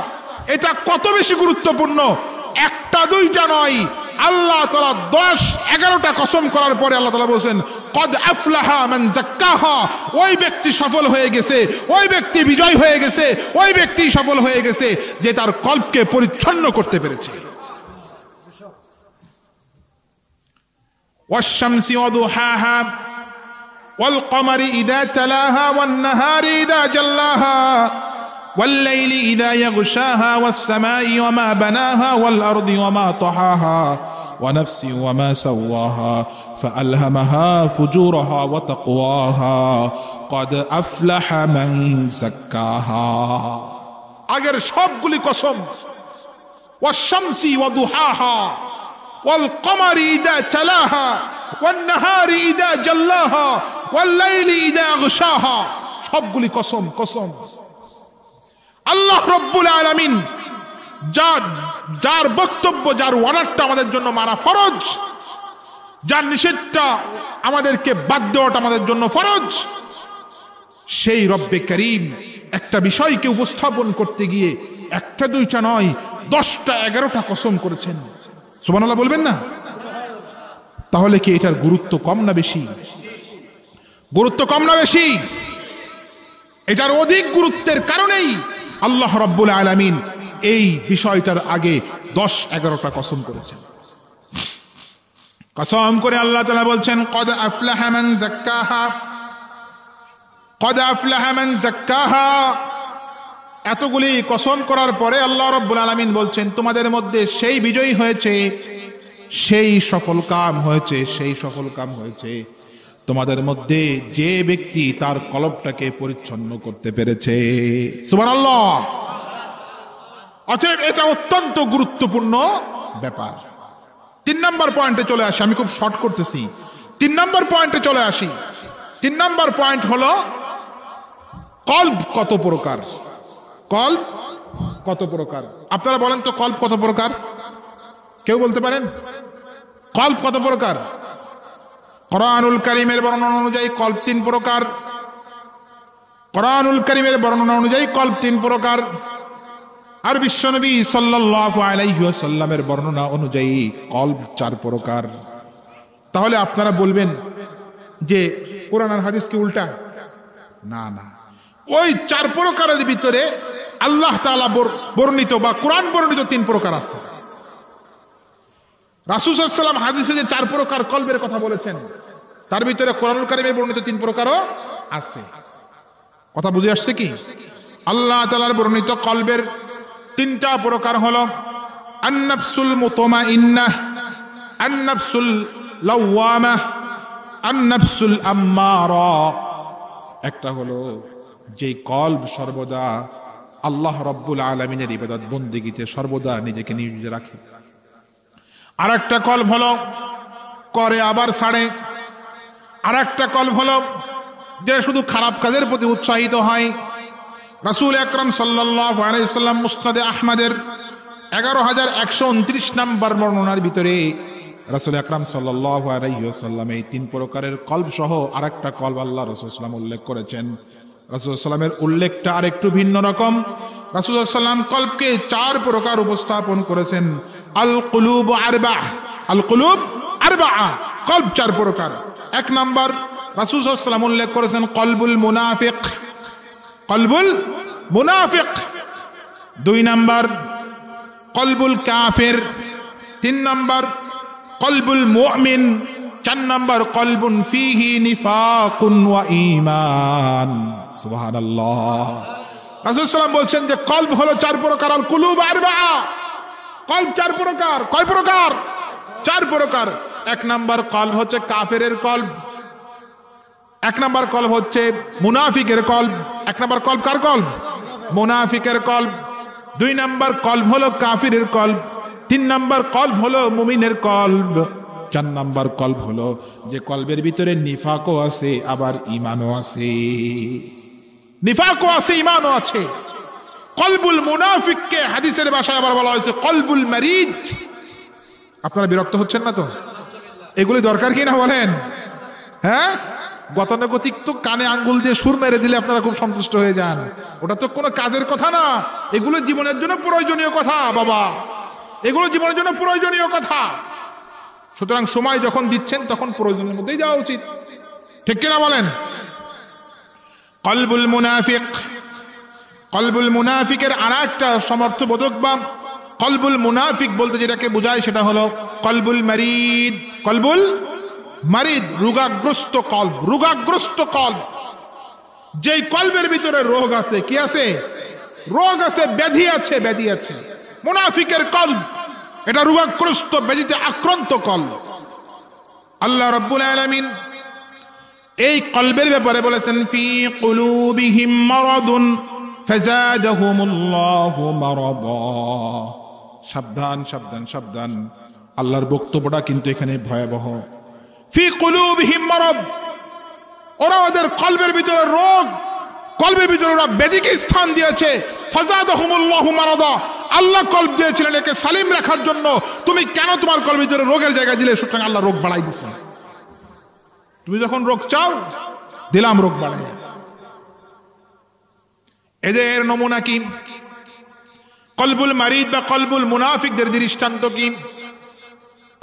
এটা কত বেশি গুরুত্বপূর্ণ, একটা দুইটা নয়, আল্লাহ তাআলা 10-11টা কসম করার পরে আল্লাহ তাআলা বলেছেন কদ আফলাহা মান যাক্কাহা, ওই ব্যক্তি সফল হয়ে গেছে, ওই ব্যক্তি বিজয় হয়ে গেছে, ওই ব্যক্তি সফল হয়ে গেছে যে তার কল্পকে পরিচ্ছন্ন করতে পেরেছে। ওয়াশ-শামসি ওয়া দুহাহা ওয়াল কমারি ইযা তালাহা ওয়ান নাহারি ইযা জাল্লাহা والليل إذا يغشاها والسماء وما بناها والأرض وما طحاها ونفس وما سواها فألهمها فجورها وتقواها قد أفلح من زكاها। আগের সবগুলি কসম, والشمس وضحاها والقمر إذا تلاها والنهار إذا جلاها والليل إذا يغشاها, সবগুলি কসম কসম। আল্লাহ রব্বুল আলামিন যার বক্তব্য, যার ওয়ার্ডটা আমাদের জন্য মানা ফরজ, যার নিষেধটা আমাদেরকে বাদ দেওয়াটা আমাদের জন্য ফরজ, সেই রব্বে করিম একটা বিষয়কে উপস্থাপন করতে গিয়ে একটা দুইটা নয় 10টা 11টা কসম করেছেন। সুবহানাল্লাহ বলবেন না? তাহলে কি এটার গুরুত্ব কম না বেশি? গুরুত্ব কম না বেশি? এটার অধিক গুরুত্বের কারণেই আল্লাহ রাব্বুল আলামিন এই বিষয়টার আগে 10-11টা কসম করেছেন। কসম করে আল্লাহ তাআলা বলছেন কদ আফলাহা মান যাক্কাহা, কদ আফলাহা মান যাক্কাহা। এতগুলি কসম করার পরে আল্লাহ রাব্বুল আলামিন বলছেন তোমাদের মধ্যে সেই বিজয়ী হয়েছে, সেই সফল কাম হয়েছে, সেই সফল কাম হয়েছে তোমাদের মধ্যে যে ব্যক্তি তার কলবটাকে পরিচ্ছন্ন করতে পেরেছে। সুবহানাল্লাহ। অতএব এটা অত্যন্ত গুরুত্বপূর্ণ ব্যাপার। 3 নম্বর পয়েন্টে চলে আসি, আমি খুব শর্ট করতেছি। 3 নম্বর পয়েন্টে চলে আসি। 3 নম্বর পয়েন্ট হলো কলব কত প্রকার। কলব কত প্রকার? আপনারা বলেন তো কলব কত প্রকার? কেউ বলতে পারেন কলব কত প্রকার? কোরআনুল কারীমের বর্ণনা অনুযায়ী কলব 3 প্রকার। কোরআনুল কারীমের বর্ণনা অনুযায়ী কলব 3 প্রকার। আর বিশ্বনবী সাল্লাল্লাহু আলাইহি ওয়াসাল্লামের বর্ণনা অনুযায়ী কলব 4 প্রকার। তাহলে আপনারা বলবেন যে কোরআন আর হাদিস কি উল্টা? না না, ওই 4 প্রকারের ভিতরে আল্লাহ তাআলা বর্ণিত বা কোরআন বর্ণিত 3 প্রকার আছে। রাসূল সাল্লাল্লাহু আলাইহি ওয়াসাল্লাম হাদিসে যে 4 প্রকার কলবের কথা বলেছেন তার ভিতরে কোরআনুল কারীমে বর্ণিত 3 প্রকারও আছে। কথা বুঝে আসছে কি? আল্লাহ তাআলার বর্ণিত কলবের 3টা প্রকার হলো আন-নাফসুল মুতমাইন্নাহ, আন-নাফসুল লাওয়ামাহ, আন-নাফসুল আম্মারা। একটা হলো যে কলব সর্বদা আল্লাহ রাব্বুল আলামিনের ইবাদত বন্দেগীতে সর্বদা নিজেকে নিয়োজিত রাখে। আর একটা কলব হলো করে আবার ছাড়ে। আর একটা কলব হলো যেটা শুধু খারাপ কাজের প্রতি উৎসাহিত হয়। রাসূল আকরাম সাল্লাল্লাহু আলাইহি ওয়াসাল্লাম মুসনাদে আহমদের 11129 নম্বর বর্ণনার ভিতরে রাসূল আকরাম সাল্লাল্লাহু আলাইহি ওয়াসাল্লাম এই 3 প্রকারের কলব সহ আরেকটা কলব আল্লাহ রাসূল সাল্লাল্লাহু আলাইহি ওয়াসাল্লাম উল্লেখ করেছেন। রাসূল সাল্লামের উল্লেখটা আরেকটু ভিন্ন রকম। রাসূল সাল্লাম কলবকে 4 প্রকার উপস্থাপন করেছেন। আল কুলুব আরবা, আল কুলুব আরবা, কলব 4 প্রকার। 1 নাম্বার রাসূল সাল্লাম উল্লেখ করেছেন কলবুল মুনাফিক, কলবুল মুনাফিক। 2 নাম্বার কলবুল কাফির। 3 নাম্বার কলবুল মুমিন। 4 নাম্বার কলবুন ফিহি নিফাকুন ওয়া ঈমান। সুবহানাল্লাহ। রাসূল সাল্লাম বলছেন যে কলব হলো 4 প্রকার। আল কুলুব আরবা, কলব 4 প্রকার। কয় প্রকার? 4 প্রকার। 1 নাম্বার কলব হচ্ছে কাফেরের কলব। 1 নাম্বার কলব হচ্ছে মুনাফিকের কলব। 1 নাম্বার কলব কার কলব? মুনাফিকের কলব। 2 নাম্বার কলব হলো কাফিরের কলব। 3 নাম্বার কলব হলো মুমিনের কলব। 4 নাম্বার কলব হলো যে কলবের ভিতরে নিফাকও আছে আবার ঈমানও আছে। নিফাকও আছে, ঈমানও আছে। কলবুল মুনাফিককে হাদিসের ভাষায় আবার বলা হয়েছে কলবুল মারিদ। আপনারা বিরক্ত হচ্ছেন না তো? এগুলি দরকার কি না বলেন? হ্যাঁ, গতানুগতিক তো কানে আঙ্গুল দিয়ে সুর মেরে দিলে আপনারা খুব সন্তুষ্ট হয়ে যান। ওটা তো কোনো কাজের কথা না, এগুলো জীবনের জন্য প্রয়োজনীয় কথা বাবা, এগুলো জীবনের জন্য প্রয়োজনীয় কথা। সুতরাং সময় যখন দিচ্ছেন তখন প্রয়োজনের মধ্যেই যাওয়া উচিত। ঠিক কিনা বলেন? কলবুল মুনাফিক, কলবুল মুনাফিকের আরেকটা সমর্থবোধক বা কলবুল মুনাফিক বলতে যেটাকে বোঝায় সেটা হলো কলবুল মারিদ। কলবুল মারিদ, রোগাগ্রস্ত কলব, রোগাগ্রস্ত কলব। যেই কলবের ভিতরে রোগ আছে, কি আছে? রোগ আছে, ব্যাধি আছে, ব্যাধি আছে। মুনাফিকের কলব এটা রোগাগ্রস্ত, ব্যাধিতে আক্রান্ত কলব। আল্লাহ রাব্বুল আলামিন এই কলবের ব্যাপারে বলেছেন ফি কুলুবিহিম মারাদুন ফাযাদাহুমুল্লাহু মারাদা। সাবধান সাবধান সাবধান, আল্লাহর বক্তব্যটা কিন্তু এখানে ভয়াবহ। ফি কুলুবিহিম মারাদ, ওরা ওদের কলবের ভিতরে রোগ, কলবের ভিতরে ওরা ব্যাধিকে স্থান দিয়েছে। ফাযাদাহুমুল্লাহু মারাদা, আল্লাহ কলব দিয়েছিলেন একে সালিম রাখার জন্য। তুমি কেন তোমার কলবের ভিতরে রোগের জায়গা দিলে? সুতরাং আল্লাহ রোগ বাড়াই দিয়েছেন। তুমি যখন রোগ চাও, দিলাম রোগ বাড়াই। এদের নমুনা কি? কলবুল মারিদ বা কলবুল মুনাফিকদের দৃষ্টান্ত কি?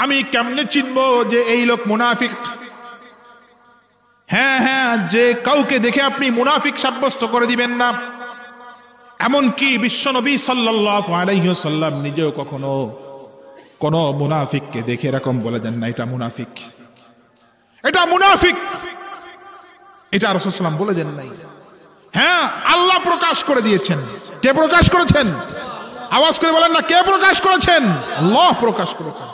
আমি কেমনে চিনবো যে এই লোক মুনাফিক? হ্যাঁ হ্যাঁ, যে কাউকে দেখে আপনি মুনাফিক সাব্যস্ত করে দিবেন না। এমনকি বিশ্বনবী সাল্লাল্লাহু আলাইহি ওয়াসাল্লাম নিজেও কখনো কোন মুনাফিককে দেখে এরকম বলে দেন না এটা মুনাফিক, এটা মুনাফিক, এটা রাসূল সাল্লাল্লাহু আলাইহি ওয়াসাল্লাম বলে দেন নাই। হ্যাঁ, আল্লাহ প্রকাশ করে দিয়েছেন। কে প্রকাশ করেছেন? আওয়াজ করে বলেন না, কে প্রকাশ করেছেন? আল্লাহ প্রকাশ করেছেন।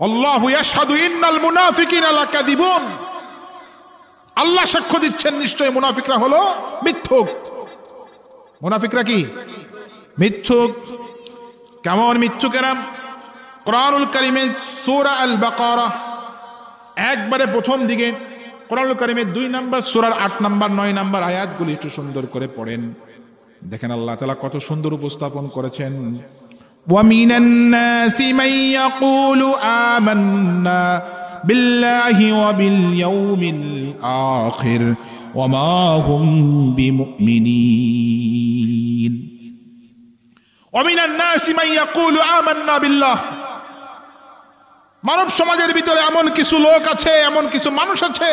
আল্লাহু ইয়াশহাদু ইন্নাল মুনাফিকিনা লাকাযিবুন। আল্লাহ সাক্ষ্য দিচ্ছেন নিশ্চয়ই মুনাফিকরা হলো মিথ্যুক। মুনাফিকরা কি? মিথ্যুক। কেমন মিথ্যুকেরা? কোরআনুল কারীমে সূরা আল বাকারা একবারে প্রথম দিকে কোরআনুল কারীমের 2 নম্বর সূরার 8 নম্বর 9 নম্বর আয়াতগুলি একটু সুন্দর করে পড়েন। দেখেন আল্লাহ তাআলা কত সুন্দর উপস্থাপন করেছেন। ওয়া মিনান নাসি মান ইয়াকুলু আমান্না বিল্লাহি ওয়া বিল ইয়াউমিল আখির ওয়া মা হুম বিমুমিনিন। ওয়া মিনান নাসি মান ইয়াকুলু আমান্না বিল্লাহ। মানব সমাজের ভিতরে এমন কিছু লোক আছে, এমন কিছু মানুষ আছে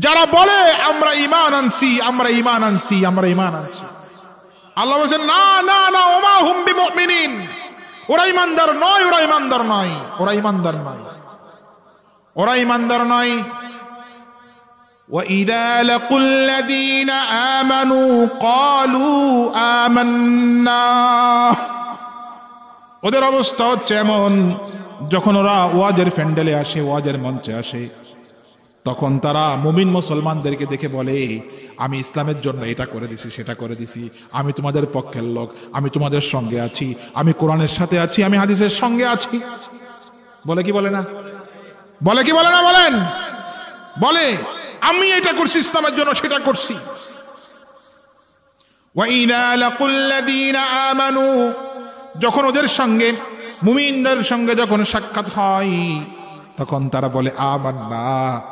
যারা বলে আমরা ঈমান আনছি, আমরা ঈমান আনছি, আমরা ঈমান আনছি। আল্লাহ বলেন না না না, ওমা হুম বিমুমিনিন। ওরা ঈমানদার নয়, ওরা ঈমানদার নয়, ওরা ঈমানদার নয়, ওরা ঈমানদার নয়। وَإِذَا لَقُوا الَّذِينَ آمَنُوا قَالُوا آمَنَّا। ওদের অবস্থা হচ্ছে এমন, যখন ওরা ওয়াজের প্যান্ডেলে আসে, ওয়াজের মঞ্চে আসে, তখন তারা মুমিন মুসলমানদেরকে দেখে বলে আমি ইসলামের জন্য এটা করে দিছি, সেটা করে দিছি, আমি তোমাদের পক্ষের লোক, আমি তোমাদের সঙ্গে আছি, আমি কোরআনের সাথে আছি, আমি হাদিসের সঙ্গে আছি। বলে কি বলে না? বলে কি বলে না? বলেন। বলে আমি এটা করছি ইসলামের জন্য, সেটা করছি। وَإِذَا لَقُوا الَّذِينَ آمَنُوا, যখন ওদের সঙ্গে মুমিনদের সঙ্গে যখন সাক্ষাৎ হয় তখন তারা বলে আমান্না,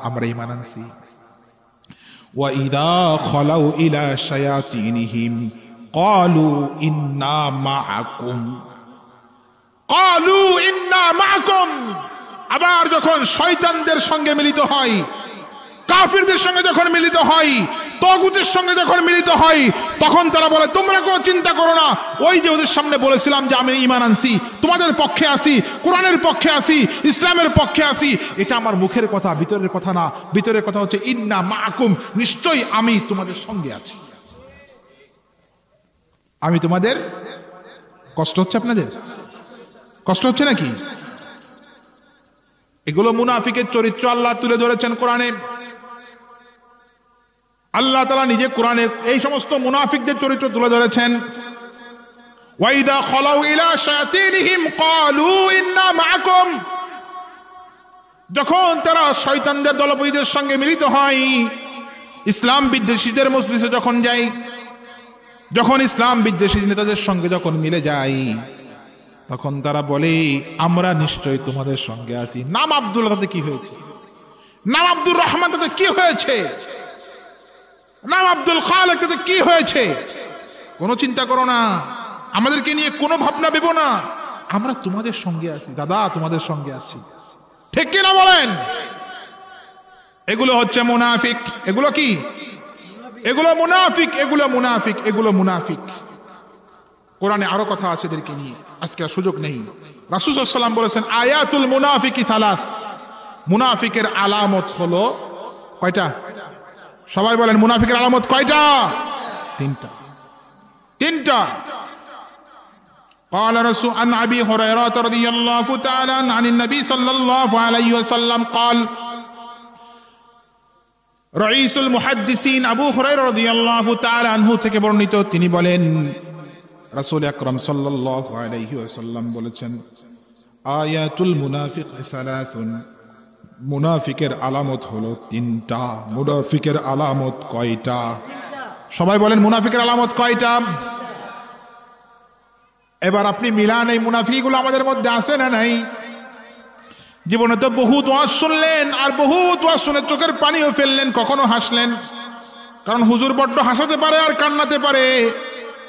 আমরা ঈমান আনছি। وَإِذَا خَلَوْا إِلَى شَيَاطِينِهِمْ قَالُوا إِنَّا مَعَكُمْ قَالُوا إِنَّا مَعَكُمْ। আবার যখন শয়তানদের সঙ্গে মিলিত হয়, কাফিরদের সঙ্গে যখন মিলিত হয়, তাগুতের সঙ্গে যখন মিলিত হয়, তখন তারা বলে তোমরা কোনো চিন্তা করো না, ওই যে ওদের সামনে বলেছিলাম যে আমি ঈমান আনছি, তোমাদের পক্ষে আছি, কোরআনের পক্ষে আছি, ইসলামের পক্ষে আছি, এটা আমার মুখের কথা, ভিতরের কথা না। ভিতরের কথা হচ্ছে ইন্না মাআকুম, নিশ্চয়ই আমি তোমাদের সঙ্গে আছি, আমি তোমাদের। কষ্ট হচ্ছে আপনাদের? কষ্ট হচ্ছে নাকি? এগুলো মুনাফিকের চরিত্র আল্লাহ তুলে ধরেছেন কোরআনে। আল্লাহ তাআলা নিজে কোরআনে এই সমস্ত মুনাফিকদের চরিত্র তুলে ধরেছেন। ওয়াইদা খালাউ ইলা শায়াতিনহিম ক্বালু ইন্না মাআকুম। যখন তারা শয়তানদের দলপতিদের সঙ্গে মিলিত হয়, ইসলাম বিদ্বেষীদের মজলিসে যখন যায়, যখন ইসলাম বিদ্বেষী নেতাদের সঙ্গে যখন মিলে যায়, তখন তারা বলে আমরা নিশ্চয়ই তোমাদের সঙ্গে আছি। নাম আব্দুল্লাহ, তাতে কি হয়েছে? নাম আব্দুর রহমান, তাতে কি হয়েছে? নাম আব্দুল খালেক, তাতে কি হয়েছে? কোনো চিন্তা করো না, আমাদেরকে নিয়ে কোনো ভাবনা ভেবো না, আমরা তোমাদের সঙ্গে আছি দাদা, তোমাদের সঙ্গে আছি। ঠিক কিনা বলেন? এগুলো হচ্ছে মুনাফিক। এগুলো কি? এগুলো মুনাফিক, এগুলো মুনাফিক, এগুলো মুনাফিক। কোরআনে আরো কথা আছে এদেরকে নিয়ে, আজকে আর সুযোগ নেই। রাসূল সাল্লাল্লাহু আলাইহি ওয়াসাল্লাম বলেছেন আয়াতুল মুনাফিকি সালাস, মুনাফিকের আলামত হলো কয়টা? সবাই বলেন মুনাফিকের আলামত কয়টা? তিনটা। তিনটা। قال رسول عن ابي هريره رضي الله تعالى عن النبي صلى الله عليه وسلم قال رئيس المحدثين ابو هريره رضي الله تعالى عنه থেকে বর্ণিত, তিনি বলেন রাসূল আকরাম সাল্লাল্লাহু আলাইহি ওয়াসাল্লাম বলেছেন আয়াতুল মুনাফিক সালাসুন, মুনাফিকের আলামত হলো তিনটা। মুনাফিকের আলামত কয়টা? সবাই বলেন মুনাফিকের আলামত কয়টা? এবার আপনি মিলান, এই মুনাফিকগুলো আমাদের মধ্যে আছে না নাই? জীবনে তো বহুত ওয়াজ শুনলেন, আর বহুত ওয়াজ শুনে চোখের পানিও ফেললেন, কখনো হাসলেন, কারণ হুজুর বড্ড হাসাতে পারে আর কান্নাতে পারে।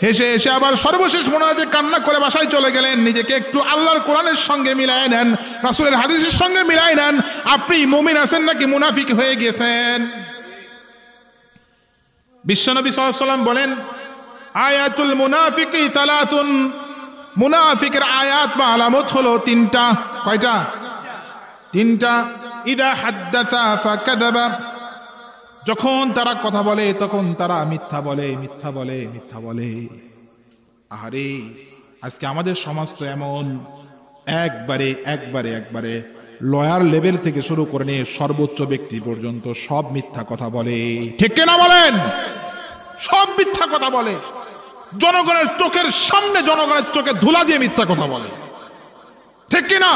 হেসে হেসে আবার সর্বশেষ মনে হয় যে কান্না করে বাসায় চলে গেলেন। নিজেকে একটু আল্লাহর কোরআনের সঙ্গে মিলায় নেন, রাসূলের হাদিসের সঙ্গে মিলায় নেন। আপনি মুমিন আছেন নাকি মুনাফিক হয়ে গেছেন? বিশ্বনবী সাল্লাল্লাহু আলাইহি ওয়াসাল্লাম বলেন আয়াতুল মুনাফিকি সালাসুন, মুনাফিকের আয়াত বা আলামত হলো তিনটা। কয়টা? তিনটা। ইদা হাদ্দাসা ফাকাযাবা, যখন তারা কথা বলে তখন তারা মিথ্যা বলে, মিথ্যা বলে, মিথ্যা বলে। আরে আজকে আমাদের সমাজ তো এমন, একবারে একবারে একবারে লয়ার লেভেল থেকে শুরু করে নিয়ে সর্বোচ্চ ব্যক্তি পর্যন্ত সব মিথ্যা কথা বলে। ঠিক কিনা বলেন? সব মিথ্যা কথা বলে, জনগণের চোখের সামনে জনগণের চোখে ধুলা দিয়ে মিথ্যা কথা বলে। ঠিক কিনা?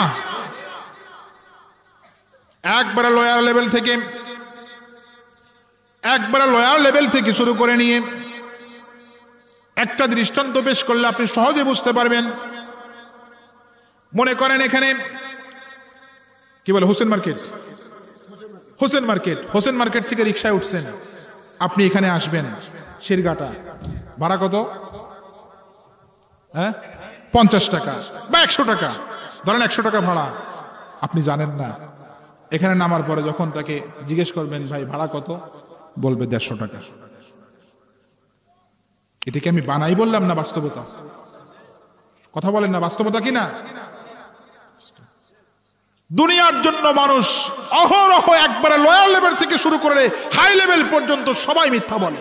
একবারে লয়ার লেভেল থেকে, একবারে লয়ার লেভেল থেকে শুরু করে নিয়ে একটা দৃষ্টান্ত পেশ করলে আপনি সহজে বুঝতে পারবেন। মনে করেন এখানে কি বলে Hossain market, Hossain market, Hossain market থেকে রিক্সায় উঠছেন, আপনি এখানে আসবেন শিরঘাটা, ভাড়া কত? 50 টাকা বা 100 টাকা, ধরেন 100 টাকা ভাড়া। আপনি জানেন না, এখানে নামার পরে যখন তাকে জিজ্ঞেস করবেন ভাই ভাড়া কত, বলবে 150 টাকা। এটা কি আমি বানাই বললাম না বাস্তবতা? কথা বলেন না, বাস্তবতা কি না? দুনিয়ার জন্য মানুষ অহরহ একবারে লয়ার লেভেল থেকে শুরু করে হাই লেভেল পর্যন্ত সবাই মিথ্যা বলে।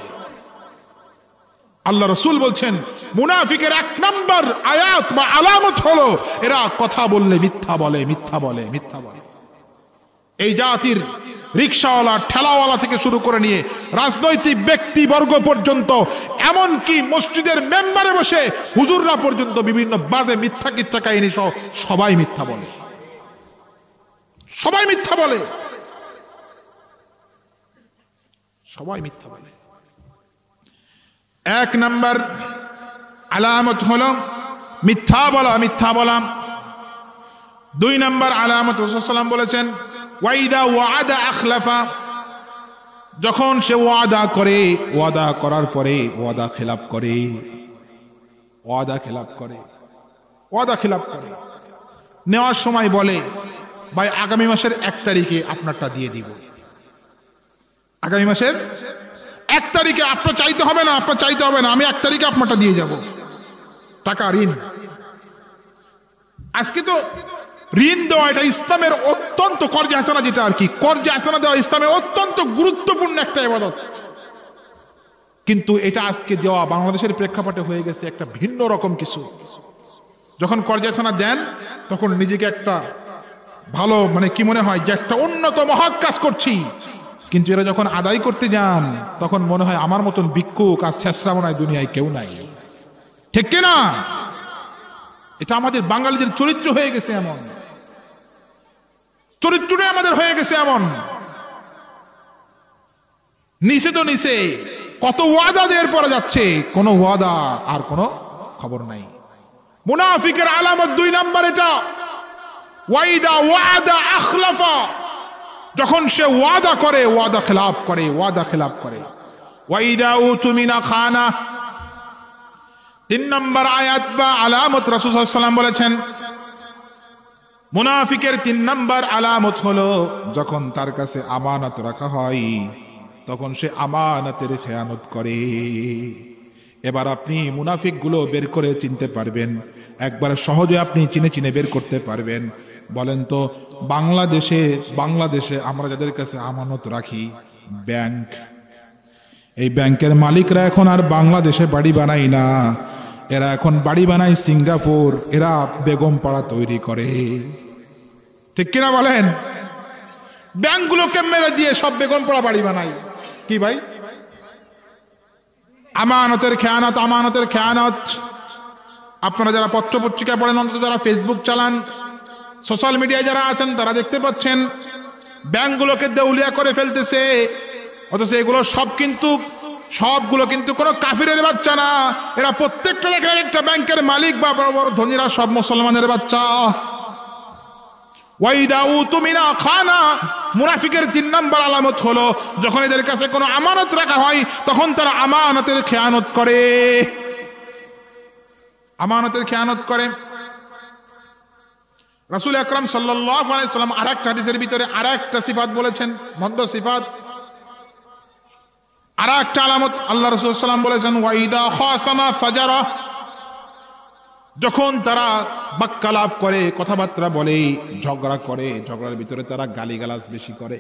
আল্লাহ রাসূল বলছেন মুনাফিকের 1 নাম্বার আয়াত বা আলামত হলো এরা কথা বললে মিথ্যা বলে, মিথ্যা বলে, মিথ্যা বলে। এই জাতির রিকশাওয়ালা, ঠেলাওয়ালা থেকে শুরু করে নিয়ে রাজনৈতিক ব্যক্তিবর্গ পর্যন্ত, এমনকি মসজিদের মেম্বারে বসে হুজুররা পর্যন্ত বিভিন্ন বাজে মিথ্যা কিচ্ছা কাহিনী সহ সবাই মিথ্যা বলে, সবাই মিথ্যা বলে, সবাই মিথ্যা বলে। 1 নাম্বার আলামত হলো মিথ্যা বলা, মিথ্যা বলা। 2 নাম্বার আলামত রাসূল সাল্লাল্লাহু আলাইহি ওয়াসাল্লাম বলেছেন ওয়াইদা ওয়াদা আখলাফা, যখন সে ওয়াদা করে, ওয়াদা করার পরে ওয়াদা খেলাপ করে, ওয়াদা খেলাপ করে, ওয়াদা খেলাপ করে। নেওয়ার সময় বলে ভাই আগামী মাসের 1 তারিখে আপনারটা দিয়ে দিব, আগামী মাসের 1 তারিখে আপনার চাইতে হবে না, আপনার চাইতে হবে না, আমি 1 তারিখে আপনারটা দিয়ে যাব। টাকা ঋণ, আজকে তো ঋণ দেওয়া এটা ইসলামের অত্যন্ত কর্জে হাসানা, যেটা আর কি কর্জে হাসানা দেওয়া ইসলামের অত্যন্ত গুরুত্বপূর্ণ একটা ইবাদত। কিন্তু এটা আজকে দেওয়া বাংলাদেশের প্রেক্ষাপটে হয়ে গেছে একটা ভিন্ন রকম কিছু। যখন কর্জে হাসানা দেন তখন নিজেকে একটা ভালো মানে কি মনে হয় যে একটা উন্নত মহৎ কাজ করছি, কিন্তু এরা যখন আদায় করতে যান তখন মনে হয় আমার মতন ভিক্ষুক আর শেষরা মনে হয় দুনিয়ায় কেউ নাই। ঠিক কিনা? এটা আমাদের বাঙালিদের চরিত্র হয়ে গেছে এমন, চরিত্রটাই আমাদের হয়ে গেছে এমন। নিচে তো নিচে কত ওয়াদা দেওয়ার পরে যাচ্ছে, কোনো ওয়াদা আর কোনো খবর নাই। মুনাফিকের আলামত 2 নাম্বার এটা, ওয়াইদা ওয়াদা আখলাফা, যখন সে ওয়াদা করে ওয়াদা খেলাপ করে, ওয়াদা খেলাপ করে। ওয়াইদা উতুমিনা খানা, 3 নম্বর আয়াত বা আলামত রাসূল সাল্লাল্লাহু আলাইহি ওয়াসাল্লাম বলেছেন মুনাফিকের 3 নাম্বার আলামত হলো যখন তার কাছে আমানত রাখা হয় তখন সে আমানতের খেয়ানত করে। এবার আপনি মুনাফিক গুলো বের করে চিনতে পারবেন, একবার সহজে আপনি চিনে চিনে বের করতে পারবেন। বলেন তো বাংলাদেশে আমরা যাদের কাছে আমানত রাখি, ব্যাংক, এই ব্যাংকের মালিকরা এখন আর বাংলাদেশে বাড়ি বানায় না, এরা এখন বাড়ি বানায় সিঙ্গাপুর, এরা বেগম পাড়া তৈরি করে, ঠিক কিনা বলেন? ব্যাংকগুলোকে মেরে দিয়ে সব বেগম পাড়া বাড়ি বানায়। কি ভাই? আমানতের খেয়ানত, আমানতের খেয়ানত। আপনারা যারা পত্র পত্রিকা পড়েন, অন্তত যারা ফেসবুক চালান, সোশ্যাল মিডিয়ায় যারা আছেন, তারা দেখতে পাচ্ছেন ব্যাংকগুলোকে দেউলিয়া করে ফেলতেছে। অথচ এগুলো সবগুলো কিন্তু কোনো কাফিরের বাচ্চা না, এরা প্রত্যেকটা দেখেন একটা ব্যাংকের মালিক বা বড় বড় ধনীরা সব মুসলমানের বাচ্চা। মুনাফিকের 3 নাম্বার আলামত হলো যখন এদের কাছে কোনো আমানত রাখা হয় তখন তারা আমানতের খেয়ানত করে, আমানতের খেয়ানত করে। রাসূল আকরাম সাল্লাল্লাহু আলাইহি সাল্লাম আরেকটা হাদিসের ভিতরে আরেকটা সিফাত বলেছেন, মন্দ সিফাত, আরেকটা আলামত আল্লাহ রাসূল সাল্লাল্লাহু আলাইহি ওয়াসাল্লাম বলেছেন, ওয়াইদা খাসামা ফাজারা, যখন তারা বাক্যালাপ করে, কথাবার্তা বলে, ঝগড়া করে, ঝগড়ার ভিতরে তারা গালিগালাজ বেশি করে।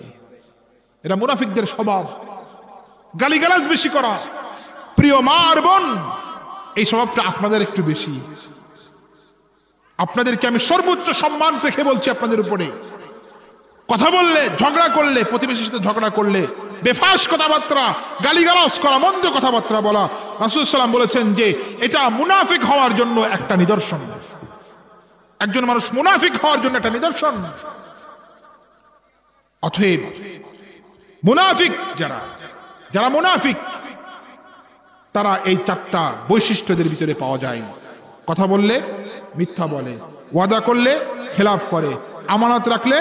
এটা মুনাফিকদের স্বভাব, গালিগালাজ বেশি করা। প্রিয় মা আর বোন, এই স্বভাবটা আপনাদের একটু বেশি। আপনাদেরকে আমি সর্বোচ্চ সম্মান রেখে বলছি, আপনাদের উপরে কথা বললে, ঝগড়া করলে, প্রতিবেশীর সাথে ঝগড়া করলে বেফাস কথাবার্তা, গালিগালাজ করা, মন্দ কথাবার্তা বলা, রাসূল সাল্লাল্লাহু আলাইহি ওয়াসাল্লাম বলেছেন যে এটা মুনাফিক হওয়ার জন্য একটা নিদর্শন। একজন মানুষ মুনাফিক হওয়ার জন্য একটা নিদর্শন। অতএব মুনাফিক যারা মুনাফিক, তারা এই 4টা বৈশিষ্ট্যদের ভিতরে পাওয়া যায়। কথা বললে মিথ্যা বলে, ওয়াদা করলে খেলাফ করে, আমানত রাখলে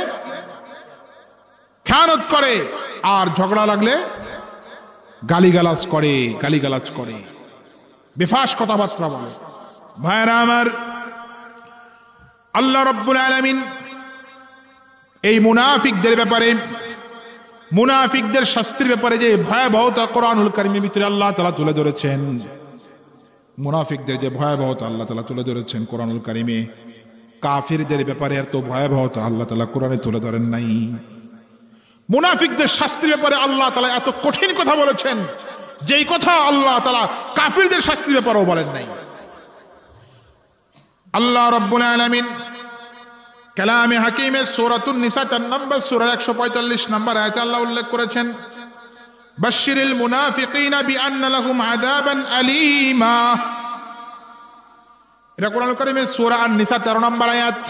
খেয়ানত করে, আর ঝগড়া লাগলে গালিগালাজ করে, বেফাস কথাবার্তা বলে। ভাইরা আমার, আল্লাহ রাব্বুল আলামিন এই মুনাফিকদের ব্যাপারে, মুনাফিকদের শাস্তির ব্যাপারে যে ভয়াবহতা কোরআনুল কারীমের ভিতরে আল্লাহ তাআলা তুলে ধরেছেন, মুনাফিকদের যে ভয়াবহতা আল্লাহ তাআলা তুলে ধরেছেন কোরআনুল কারীমে, কাফিরদের ব্যাপারে এত ভয়াবহতা আল্লাহ তাআলা কোরআনে তুলে ধরেন নাই। মুনাফিকদের শাস্তির ব্যাপারে আল্লাহ তাআলা এত কঠিন কথা বলেছেন, যেই কথা আল্লাহ তাআলা কাফিরদের শাস্তির ব্যাপারেও বলেন নাই। আল্লাহ রাব্বুল আলামিন কালামে হাকিমে সূরাতুন নিসা 4 নম্বর সূরার 145 নম্বর আয়াতে আল্লাহ উল্লেখ করেছেন, বাশশিরিল মুনাফিকিনা বিআন্না লাহুম আযাবান আলীমা। এটা কোরআনুল কারীমের সূরা আন-নিসা 13 নম্বর আয়াত।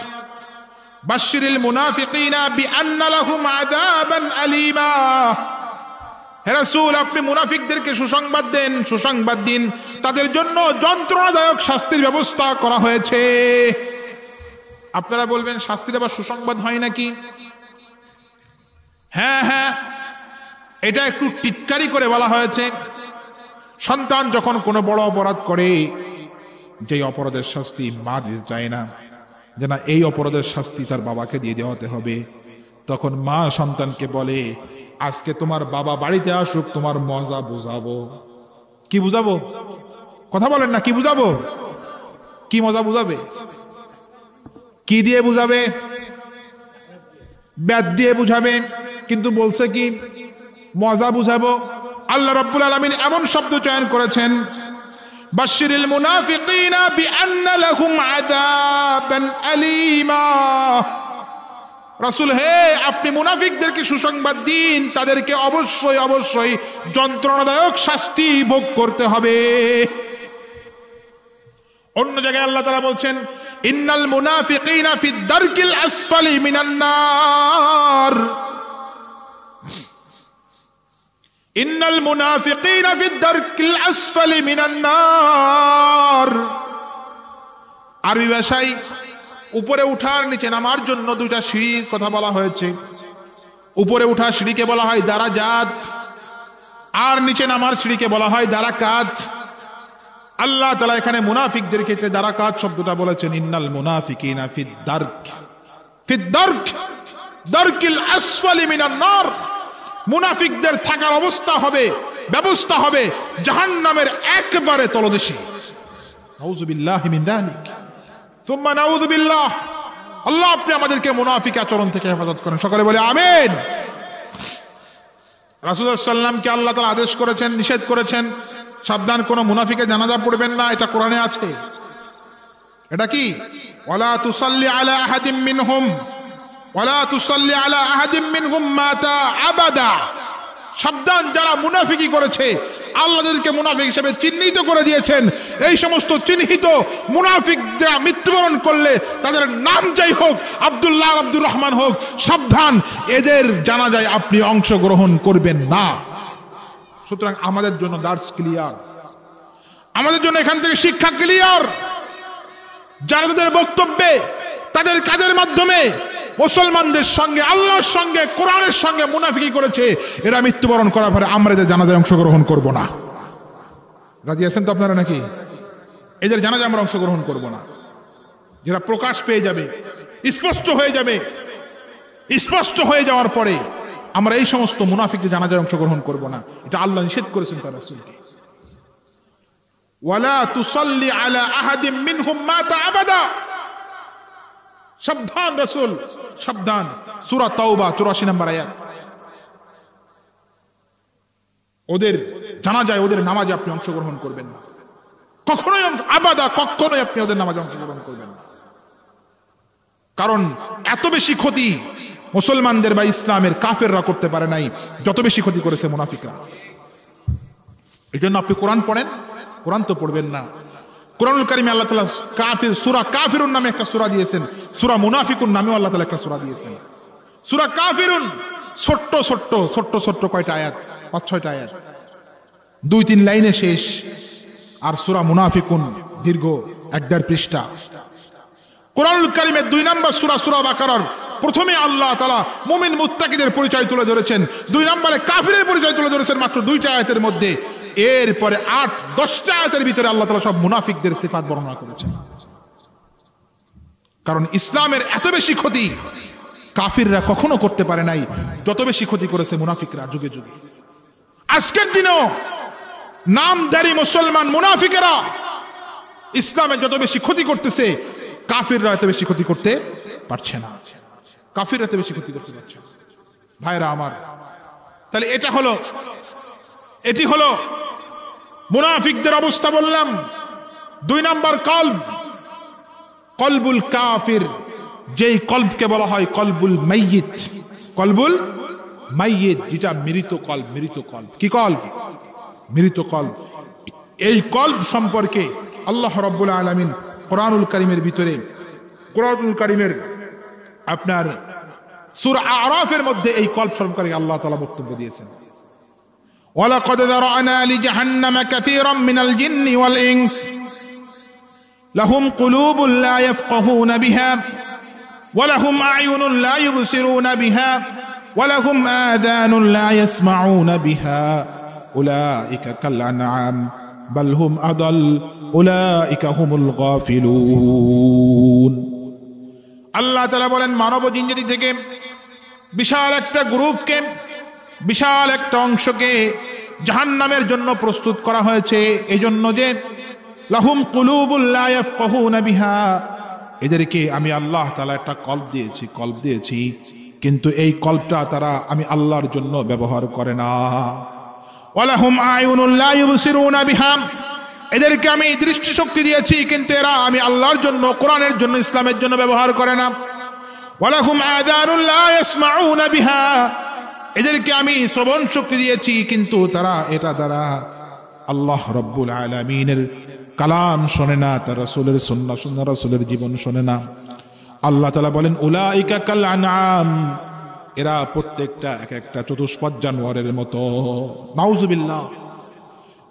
বাশশিরিল মুনাফিকিনা বিআন্না লাহুম আযাবান আলীমা। হে রাসূল, আপনি মুনাফিকদেরকে সুসংবাদ দিন, তাদের জন্য যন্ত্রণাদায়ক শাস্তির ব্যবস্থা করা হয়েছে। আপনারা বলবেন, শাস্তির আবার সুসংবাদ হয় নাকি? হ্যাঁ, এটা একটু টিটকারি করে বলা হয়েছে। সন্তান যখন কোনো বড় অপরাধ করে, যেই অপরাধের শাস্তি মা দিতে চায় না, যে না এই অপরাধের শাস্তি তার বাবাকে দিয়ে দেওয়াতে হবে, তখন মা সন্তানকে বলে, আজকে তোমার বাবা বাড়িতে আসুক, তোমার মজা বুঝাবো। কি বুঝাবো? কথা বলেন না, কি বুঝাবো? কি মজা বুঝাবে? কি দিয়ে বুঝাবে? ব্যাট দিয়ে বুঝাবে, কিন্তু বলছে কি মজা বুঝাবো। আল্লাহ রাব্বুল আলামিন এমন শব্দ চয়ন করেছেন, বাশশিরিল মুনাফিকিনা বিআন্না লাহুম আযাবান আলীমা। রাসূল, হে আপনি মুনাফিকদেরকে সুসংবাদ দিন, তাদেরকে অবশ্যই যন্ত্রণাদায়ক শাস্তি ভোগ করতে হবে। অন্য জায়গায় আল্লাহ তাআলা বলছেন, ইন্নাল মুনাফিকিনা ফিদ দারকিল আসফালি মিনান নার। ইন্নাল মুনাফিকিনা ফিদ দারকিল আসফালি মিনান নার। আরবি ভাষায় উপরে উঠার নিচে নামার জন্য 2টা সিঁড়ির কথা বলা হয়েছে। উপরে উঠা সিঁড়িকে বলা হয় দারাজাত, আর নিচে নামার সিঁড়িকে বলা হয় দারাকাত। আল্লাহ তাআলা এখানে মুনাফিকদের ক্ষেত্রে দারাকাত শব্দটা বলেছেন, ইন্নাল মুনাফিকিনা ফিদ দারক, ফিদ দারকিল আসফালি মিনান নার, মুনাফিকদের থাকার ব্যবস্থা হবে জাহান্নামের একেবারে তলদেশে। নাউযু বিল্লাহি মিন যালিক, সুম্মা নাউযু বিল্লাহ। আল্লাহ আপনি আমাদেরকে মুনাফিক আচরণ থেকে হেফাজত করেন, সকলে বলে আমিন। রাসূলুল্লাহ সাল্লাল্লাহু আলাইহি ওয়াসাল্লামকে আল্লাহ তাআলা আদেশ করেছেন, নিষেধ করেছেন, সাবধান কোন মুনাফিকের জানাজা পড়বেন না, এটা কোরআনে আছে। এটা কি? ওয়ালা তুসাল্লি আলা আহাদিম মিনহুম মাতা আবাদা। সাবধান, যারা মুনাফিকি করেছে আল্লাহদেরকে মুনাফিক হিসেবে চিহ্নিত করে দিয়েছেন। এই সমস্ত চিহ্নিত মুনাফিকরা মৃত্যুবরণ করলে তাদের নাম যাই হোক, আব্দুল্লাহ আব্দুর রহমান হোক, সাবধান, এদের জানাজায় আপনি অংশগ্রহণ করবেন না। সুতরাং আমাদের জন্য দার্স ক্লিয়ার, আমাদের জন্য এখান থেকে শিক্ষা ক্লিয়ার। যারা তাদের বক্তব্যে, তাদের কাজের মাধ্যমে মুসলমানদের সঙ্গে, আল্লাহর সঙ্গে, কোরআনের সঙ্গে মুনাফিকি করেছে, এরা মৃত্যুবরণ করার পরে আমরা এদের জানাজায় অংশগ্রহণ করব না। রাজি আছেন তো আপনারা নাকি? এদের জানাজায় আমরা অংশগ্রহণ করব না। যারা প্রকাশ পেয়ে যাবে, স্পষ্ট হয়ে যাওয়ার পরে আমরা এই সমস্ত মুনাফিকদের জানাজায় অংশগ্রহণ করব না। এটা আল্লাহ নিষেধ করেছেন তার রাসূলকে। ওয়ালা তুসাল্লি আলা আহাদিম মিনহুম মাতা আবাদা। সাবধান রাসূল, সাবধান। সূরা তাওবা 84 নম্বর আয়াত। ওদের জানাজায়, ওদের নামাজে আপনি অংশগ্রহণ করবেন না, কখনোই আপনি ওদের নামাজে অংশগ্রহণ করবেন না। কারণ এত বেশি ক্ষতি মুসলমানদের বা ইসলামের কাফেররা করতে পারে নাই যত বেশি ক্ষতি করেছে মুনাফিকরা। এই জন্য আপনি কোরআন পড়েন, কোরআন তো পড়বেন না। কোরআনুল কারীমে আল্লাহ তাআলা সূরা কাফিরুন নামে একটা সূরা দিয়েছেন, সূরা মুনাফিকুন নামেও আল্লাহ তাআলা একটা সূরা দিয়েছেন। সূরা কাফিরুন ছোট্ট কয়টা আয়াত? 5-6টা আয়াত, 2-3 লাইনে শেষ। আর সূরা মুনাফিকুন দীর্ঘ 1.5 পৃষ্ঠা। কোরআনুল কারীমের 2 নম্বর সূরা বাকারার প্রথমে আল্লাহ তাআলা মুমিন মুত্তাকিদের পরিচয় তুলে ধরেছেন, 2 নম্বরে কাফিরের পরিচয় তুলে ধরেছেন মাত্র 2টা আয়াতের মধ্যে। এরপরে 8-10টা আয়াতের ভিতরে আল্লাহ তাআলা সব মুনাফিকদের সিফাত বর্ণনা করেছেন। কারণ ইসলামের এত বেশি ক্ষতি কাফিররা কখনো করতে পারে নাই যত বেশি ক্ষতি করেছে মুনাফিকরা যুগে যুগে। আজকের দিনেও নামধারী মুসলমান মুনাফিকেরা ইসলামের যত বেশি ক্ষতি করতেছে, কাফিররা এত বেশি ক্ষতি করতে পারছে না। ভাইরা আমার, তাহলে এটি হলো মুনাফিকদের অবস্থা। বললাম 2 নম্বর কলবুল কাফির, যেই কলবকে বলা হয় কলবুল মাইয়িত। যেটা মৃত কলব। কি কলব? মৃত কলব। এই কলব সম্পর্কে আল্লাহ রাব্বুল আলামিন কোরআনুল কারীমের আপনার সূরা আরাফের মধ্যে এই কলব সম্পর্কে আল্লাহ তাআলা বক্তব্য দিয়েছেন। ওয়ালাকাদ যারা'না লিজাহান্নামা কাসীরাম মিনাল জিন্নি ওয়াল ইনস লাহুম কুলুবুন লা ইয়াফকাহুনা বিহা ওয়া লাহুম আ'য়ুনুন লা ইউবসিরুনা বিহা ওয়া লাহুম আযানুন লা ইয়াসমাউনা বিহা উলাইকা কাল আনআম বাল হুম আদাল উলাইকা হুমুল গাফিলুন। আল্লাহ তাআলা বলেন, মানব জিনজাতি থেকে বিশাল একটা গ্রুপকে, বিশাল একটা অংশকে জাহান্নামের জন্য প্রস্তুত করা হয়েছে। এই জন্য যে লাহুম কুলুবুল লা ইয়াফকাহুনা বিহা, এদেরকে আমি আল্লাহ তাআলা একটা কলব দিয়েছি, কিন্তু এই কলবটা তারা আমি আল্লাহর জন্য ব্যবহার করে না। ওয়ালাহুম আ'য়ুনুন লা ইউবসিরুনা বিহা, এদেরকে আমি দৃষ্টিশক্তি দিয়েছি, কিন্তু এরা আমি আল্লাহর জন্য, কোরআনের জন্য, ইসলামের জন্য ব্যবহার করে না। ওয়ালাহুম আযানুন লা ইয়াসমাউনা বিহা, এদেরকে আমি শ্রবণ শক্তি দিয়েছি, কিন্তু তারা এটা দ্বারা আল্লাহ রাব্বুল আলামিনের কালাম শোনে না, তার রাসূলের সুন্নাহ, রাসূলের জীবন শোনে না। আল্লাহ তাআলা বলেন, উলাইকা কাল আনআম, এরা প্রত্যেকটা এক একটা চতুষ্পদ জানোয়ারের মতো। নাউযুবিল্লাহ।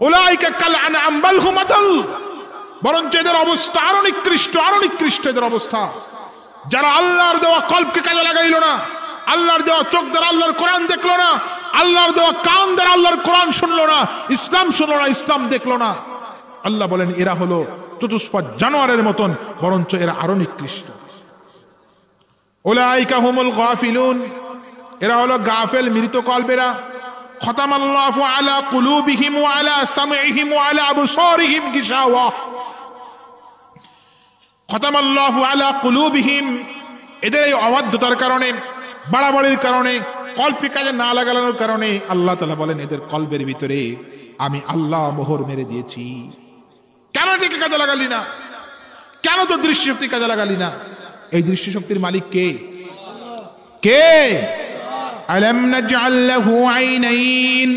উলাইকা কাল আনআম বাল হুম আদাল, বরঞ্চ এদের অবস্থা আরো নিকৃষ্ট এদের অবস্থা। যারা আল্লাহর দেওয়া কলবকে কাজে লাগাইলো না, আল্লাহর দেওয়া চোখ দ্বারা আল্লাহর কোরআন দেখলো না, আল্লাহর দেওয়া কান দ্বারা আল্লাহর কোরআন শুনলো না, ইসলাম শুনলো না, ইসলাম দেখলো না, আল্লাহ বলেন এরা হলো চতুষ্পদ জানোয়ারের মতন, বরঞ্চ এরা আরো নিকৃষ্ট। উলাইকা হুমুল গাফিলুন, এরা হলো গাফেল মৃত কলবেরা। খতামাল্লাহু আলা কুলুবিহিম ওয়া আলা সামইহিম ওয়া আলা আবসারিহিম গিশাওয়া। খতামাল্লাহু আলা কুলুবিহিম, এদের এই অবাধ্যতার কারণে, বাড়াবাড়ির কারণে, কল্পে কাজে না লাগানোর কারণে আল্লাহ তাআলা বলেন এদের কলবের ভিতরে আমি আল্লাহ মোহর মেরে দিয়েছি। কেন এটাকে কাজে লাগালি না? কেন তো দৃষ্টিশক্তি কাজে লাগালি না? এই দৃষ্টিশক্তির মালিক কে? কে? আলাম নাজআল লাহু আইনাইন,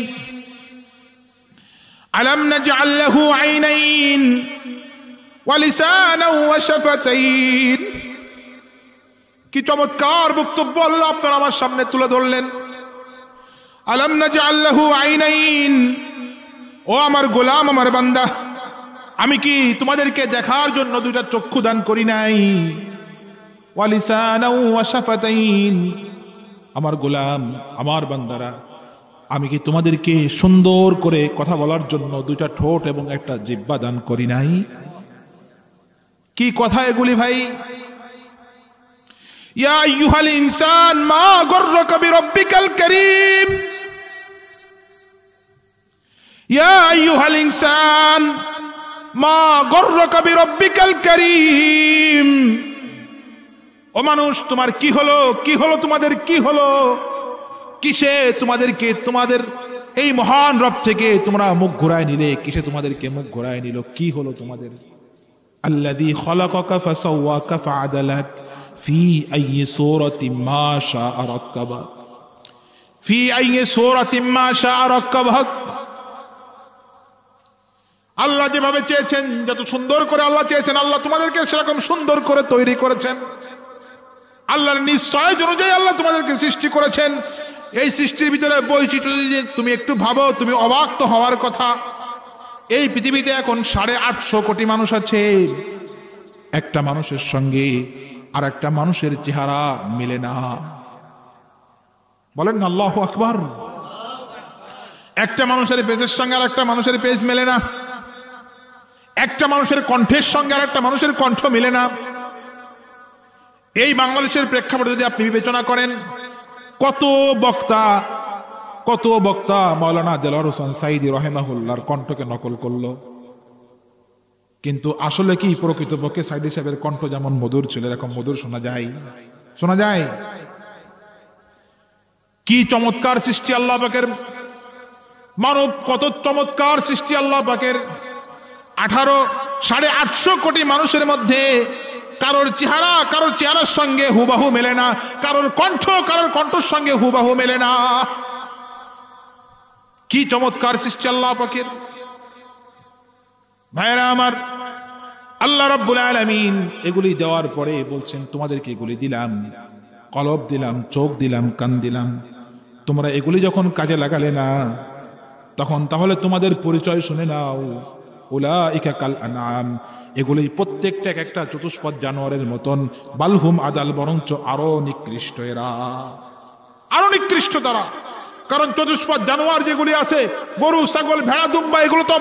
আলাম নাজআল লাহু আইনাইন ওয়া লিসানান ওয়া শাফাতাইন। কি চমৎকার বক্তব্য আল্লাহ আপনারা আমার সামনে তুলে ধরলেন। আলাম নাজআল লাহু আইনাইন, ও আমার গোলাম, আমার বান্দা, আমি কি তোমাদেরকে দেখার জন্য দুইটা চক্ষু দান করি নাই? ওয়া লিসানান ওয়া শাফাতাইন, আমার গোলাম, আমার বান্দারা, আমি কি তোমাদেরকে সুন্দর করে কথা বলার জন্য দুইটা ঠোঁট এবং একটা জিহ্বা দান করি নাই? কি কথা এগুলি ভাই? ইয়া আইয়ুহাল ইনসান মা গররাকা বিরাব্বিকাল কারীম, ইয়া আইয়ুহাল ইনসান মা গররাকা বিরাব্বিকাল কারীম। ও মানুষ, তোমার কি হলো? কি হলো তোমাদের? কি হলো? কিসে তোমাদেরকে তোমাদের এই মহান রব থেকে তোমরা মুখ ঘুরায় নিলে? কিসে তোমাদেরকে মুখ ঘুরায় নিল? কি হলো তোমাদের? আল্লাযী খালাকাকা ফাসাওয়াকা ফাআদালাক ফি আইয়ি সূরাতিন মা শাআ রাক্কাবাক, ফি আইয়ি সূরাতিন মা শাআ রাক্কাবাক। আল্লাহ যেভাবে চেয়েছেন, যত সুন্দর করে আল্লাহ চেয়েছেন, আল্লাহ তোমাদেরকে সেরকম সুন্দর করে তৈরি করেছেন। আল্লাহর নিশ্চয় অনুযায়ী আল্লাহ তোমাদেরকে সৃষ্টি করেছেন। এই সৃষ্টির ভিতরে বৈচিত্র্য যদি তুমি একটু ভাবো, তুমি অবাক তো হওয়ার কথা। এই পৃথিবীতে এখন 850 কোটি মানুষ আছে। একটা মানুষের সঙ্গে আর একটা মানুষের চেহারা মিলে না। বলেন না আল্লাহু আকবার। একটা মানুষের পেজের সঙ্গে আর একটা মানুষের পেজ মেলে না। একটা মানুষের কণ্ঠের সঙ্গে আর একটা মানুষের কণ্ঠ মিলে না। এই বাংলাদেশের প্রেক্ষাপটে যদি আপনি বিবেচনা করেন, কত বক্তা মাওলানা দেলোয়ার হোসেন সাঈদী রাহিমাহুল্লাহর কণ্ঠকে নকল করলো। কিন্তু আসলে কি প্রকৃতপক্ষে সাঈদী সাহেবের কণ্ঠ যেমন মধুর ছিল, এরকম মধুর শোনা যায়? শোনা যায়? কি চমৎকার সৃষ্টি আল্লাহ পাকের! মানব কত চমৎকার সৃষ্টি আল্লাহ পাকের! 850 কোটি মানুষের মধ্যে কারোর চেহারার সঙ্গে হুবাহু মেলে না, কারোর কণ্ঠের সঙ্গে হুবাহু মেলে না। কি চমৎকার সৃষ্টি আল্লাহ পাকের! ভাইরা আমার, আল্লাহ রাব্বুল আলামিন এগুলি দেওয়ার পরে বলছেন তোমাদেরকে এগুলি দিলাম, কলব দিলাম, চোখ দিলাম, কান দিলাম, তোমরা এগুলি যখন কাজে লাগালে না, তখন তাহলে তোমাদের পরিচয় শুনে নাও। উলাইকা কাল আনআম, এগুলি প্রত্যেকটা একটা চতুষ্পদ জানোয়ারের মতন। বালহুম আদাল, বরঞ্চ আরো নিকৃষ্ট এরা, আরো নিকৃষ্ট তারা। কারণ চতুষ্পদ জানোয়ার যেগুলি আছে, গরু, ছাগল, ভেড়া, দুম্বা, এগুলো তো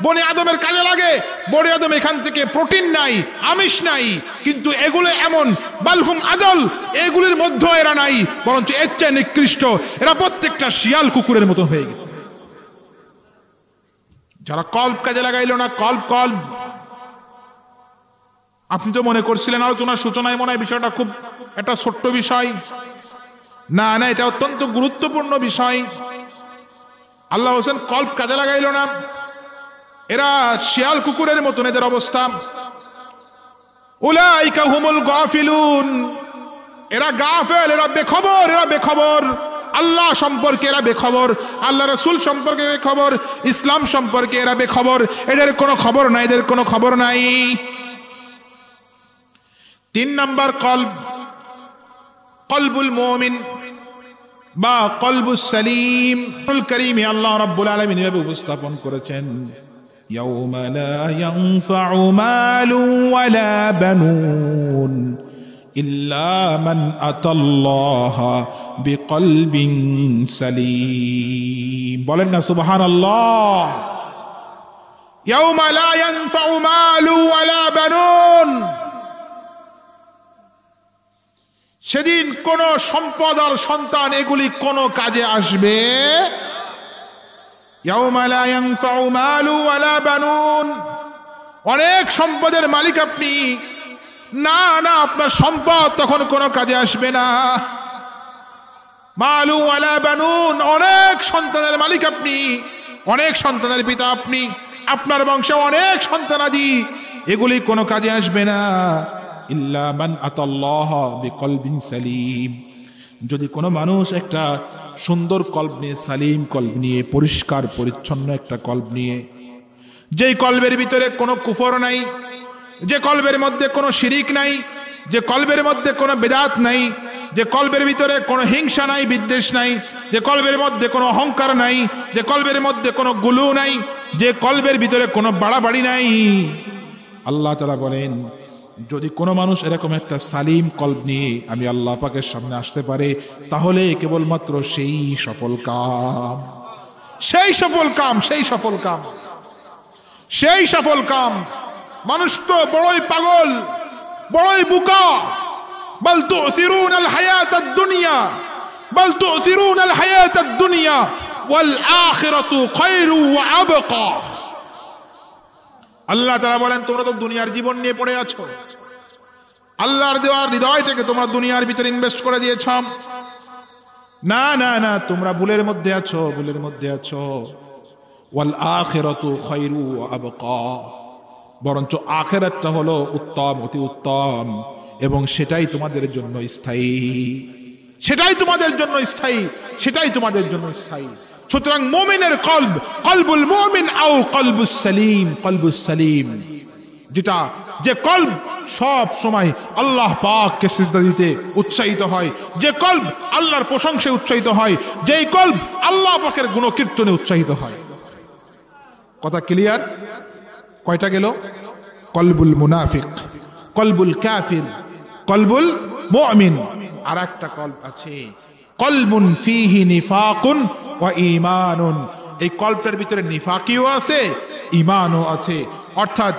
বনি আদমের কাজে লাগে। বনি আদম এখান থেকে প্রোটিন নাই, আমিষ নাই, কিন্তু এগুলো এমন বালহুম আদল, এগুলির মধ্যে এরা নাই, বরঞ্চ এর চেয়ে নিকৃষ্ট। এরা প্রত্যেকটা শিয়াল কুকুরের মতো হয়ে গেছে। যারা কল্প কাজে লাগাইল না, কল্প আপনি তো মনে করছিলেন আলোচনার সূচনায় মনে হয় বিষয়টা খুব একটা ছোট্ট বিষয়। না, এটা অত্যন্ত গুরুত্বপূর্ণ বিষয়। আল্লাহ হোসেন কল্প কাজে লাগাইল না, এরা শিয়াল কুকুরের মতন এদের অবস্থা। উলাইকা হুমুল গাফিলুন, এরা গাফেল, এরা বেখবর। আল্লাহ সম্পর্কে এরা বেখবর, আল্লাহ রাসূল সম্পর্কে বেখবর, ইসলাম সম্পর্কে এরা বেখবর। এদের কোনো খবর নাই। 3 নম্বর কলবুল মুমিন বা কলবুস সালিম। কারীমে আল্লাহ রাব্বুল আলামিন এভাবে উপস্থাপন করেছেন, ইয়াউমা লা ইয়ানফাউ মালু ওয়ালা বানুন ইল্লা মান আতাল্লাহা বিকলবিন সালিম। বলেন না সুবহানাল্লাহ। ইয়াউমা লা ইয়ানফাউ মালু ওয়ালা বানুন, সেদিন কোন সম্পদ আর সন্তান এগুলি কোন কাজে আসবে। ইয়াউমা লা ইয়ানফাউ মালু ওয়ালা বানুন, অনেক সম্পদের মালিক আপনি, না না আপনার সম্পদ তখন কোনো কাজে আসবে না। মালু ওয়ালা বানুন, অনেক সন্তানের মালিক আপনি, অনেক সন্তানের পিতা আপনি, আপনার বংশে অনেক সন্তানাদি, এগুলি কোনো কাজে আসবে না। ইল্লা মান আতাল্লাহ বিকলবিন সালিম, যদি কোনো মানুষ একটা সুন্দর কলব নিয়ে, সালিম কলব নিয়ে, পরিষ্কার পরিচ্ছন্ন একটা কলব নিয়ে, যেই কলবের ভিতরে কোনো কুফর নাই, যে কলবের মধ্যে কোনো শিরিক নাই, যে কলবের মধ্যে কোনো বেদাত নাই, যে কলবের ভিতরে কোনো হিংসা নাই, বিদ্বেষ নাই, যে কলবের মধ্যে কোনো অহংকার নাই, যে কলবের মধ্যে কোনো গুলু নাই, যে কলবের ভিতরে কোনো বাড়াবাড়ি নাই, আল্লাহ তাআলা বলেন যদি কোনো মানুষ এরকম একটা সালিম কলব নিয়ে আমি আল্লাহ পাকের সামনে আসতে পারে, তাহলে কেবলমাত্র সেই সফল কাম, সেই সফল কাম, সেই সফল কাম, সেই সফল কাম। মানুষ তো বড়ই পাগল, বড়ই বুকা। বাল তুসিরুনাল হায়াতাদ দুনিয়া, বাল তুসিরুনাল হায়াতাদ দুনিয়া ওয়াল আখিরাতু খায়রু ওয়া আবকা। আল্লাহ তাআলা বলেন তোমরা তো দুনিয়ার জীবন নিয়ে পড়ে আছো, আল্লাহর দেওয়ার হৃদয়টাকে তোমরা দুনিয়ার ভিতরে ইনভেস্ট করে দিয়েছ। না না না, তোমরা ভুলের মধ্যে আছো, ভুলের মধ্যে আছো। ওয়াল আখিরাতু খায়রু ওয়া আবকা, বরঞ্চ আখিরাতটা হলো উত্তম, অতি উত্তম, এবং সেটাই তোমাদের জন্য স্থায়ী, সেটাই তোমাদের জন্য স্থায়ী, সেটাই তোমাদের জন্য স্থায়ী। সুতরাং মুমিনের কলব, কলবুল মুমিন আও কলবুস সালিম, কলবুস সালিম, যেটা যে কলব সব সময় আল্লাহ পাককে সিজদা দিতে উৎসাহিত হয়, যে কলব আল্লাহর প্রশংসায় উৎসাহিত হয়, যেই কলব আল্লাহ পাকের গুণকীর্তনে উৎসাহিত হয়। কথা ক্লিয়ার? কয়টা গেল? কলবুল মুনাফিক, কলবুল কাফির, কলবুল মুমিন। আর একটা কলব আছে কলবুন ফিহি নিফাকুন ওয়া ঈমানুন, এই কলবটার ভিতরে নিফাকিও আছে, ঈমানও আছে। অর্থাৎ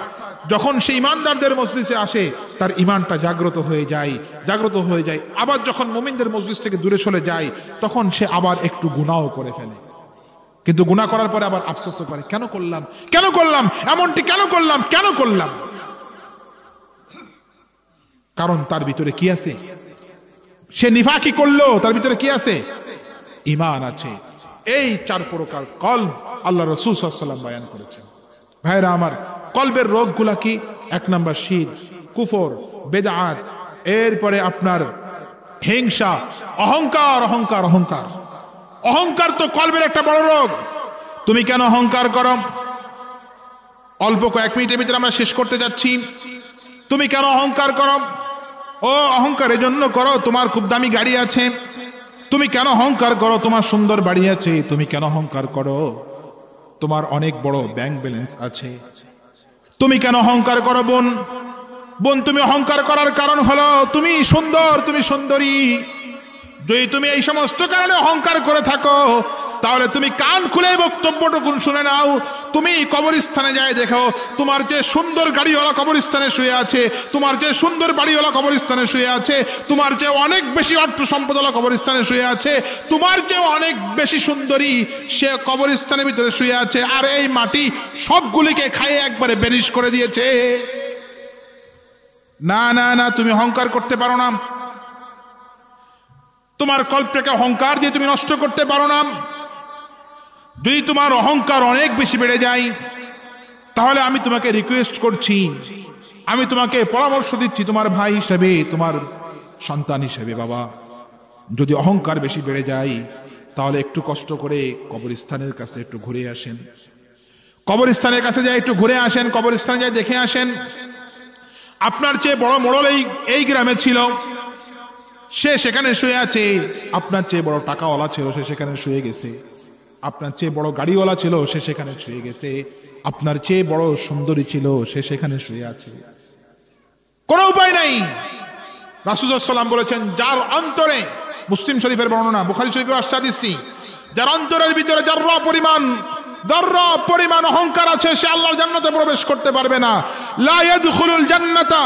যখন সে ঈমানদারদের মজলিসে আসে তার ঈমানটা জাগ্রত হয়ে যায়, জাগ্রত হয়ে যায়। আবার যখন মুমিনদের মজলিস থেকে দূরে চলে যায় তখন সে আবার একটু গুনাহও করে ফেলে, কিন্তু গুনাহ করার পরে আবার আফসোসও করে, কেন করলাম, কেন করলাম এমনটি, কেন করলাম, কেন করলাম? কারণ তার ভিতরে কি আছে? সে নিফাকি করলো, তার ভিতরে কি আছে? ঈমান আছে। এই চার প্রকার কলব আল্লাহ রাসূল সাল্লাল্লাহু আলাইহি ওয়াসাল্লাম বয়ান করেছেন। ভাইরা আমার, কলবের রোগগুলা কি? এক নাম্বার শিরক, কুফর, বেদআত, এরপরে আপনার হিংসা, অহংকার, অহংকার, অহংকার। অহংকার তো কলবের একটা বড় রোগ। তুমি কেন অহংকার করো? অল্প কয়েক মিনিটের ভিতরে আমরা শেষ করতে যাচ্ছি। তুমি কেন অহংকার করো? ও অহংকার এজন্য করো তোমার খুব দামি গাড়ি আছে। তুমি কেন অহংকার করো? তোমার সুন্দর বাড়ি আছে। তুমি কেন অহংকার করো? তোমার অনেক বড় ব্যাংক ব্যালেন্স আছে। তুমি কেন অহংকার করো বোন? বোন, তুমি অহংকার করার কারণ হলো তুমি সুন্দর, তুমি সুন্দরী। যদি তুমি এই সমস্ত কারণে অহংকার করে থাকো তাহলে তুমি কান খুলে বক্তব্যটুকু শুনে নাও। তুমি কবরস্থানে যায় দেখো, তোমার যে সুন্দর গাড়িওয়ালা কবরস্থানে শুয়ে আছে, তোমার যে সুন্দর বাড়িওয়ালা কবরস্থানে শুয়ে আছে, তোমার যে অনেক বেশি অর্থ সম্পদওয়ালা কবরস্থানে শুয়ে আছে, তোমার যে অনেক বেশি সুন্দরী সে কবরস্থানের ভিতরে শুয়ে আছে, আর এই মাটি সবগুলিকে খাইয়ে একবারে বেনিশ করে দিয়েছে। না না না, তুমি অহংকার করতে পারো না। তোমার কল্পটাকে অহংকার দিয়ে তুমি নষ্ট করতে পারো না। যদি তোমার অহংকার অনেক বেশি বেড়ে যায় তাহলে আমি তোমাকে রিকোয়েস্ট করছি, আমি তোমাকে পরামর্শ দিচ্ছি তোমার ভাই হিসেবে, তোমার সন্তান হিসেবে, বাবা যদি অহংকার বেশি বেড়ে যায় তাহলে একটু কষ্ট করে কবরস্থানের কাছে একটু ঘুরে আসেন। কবরস্থানের কাছে যায় একটু ঘুরে আসেন, কবরস্থানে যায় দেখে আসেন। আপনার চেয়ে বড় মোড়ল এই গ্রামে ছিল, সে সেখানে শুয়ে আছে। আপনার চেয়ে বড় টাকাওয়ালা ছিল, সে সেখানে শুয়ে গেছে। আপনার চেয়ে বড় গাড়িওয়ালা ছিল, সে সেখানে শুয়ে গেছে। আপনার চেয়ে বড় সুন্দরী ছিল, সে সেখানে শুয়ে আছে। কোনো উপায় নাই। রাসূলুল্লাহ সাল্লাল্লাহু আলাইহি ওয়াসাল্লাম বলেছেন, যার অন্তরে, মুসলিম শরীফের বর্ণনা, বুখারী শরীফে আসছে হাদিসটি, যার অন্তরের ভিতরে যাররা পরিমাণ যাররা পরিমাণ অহংকার আছে সে আল্লাহর জান্নাতে প্রবেশ করতে পারবে না। লা ইয়াদখুলুল জান্নাতা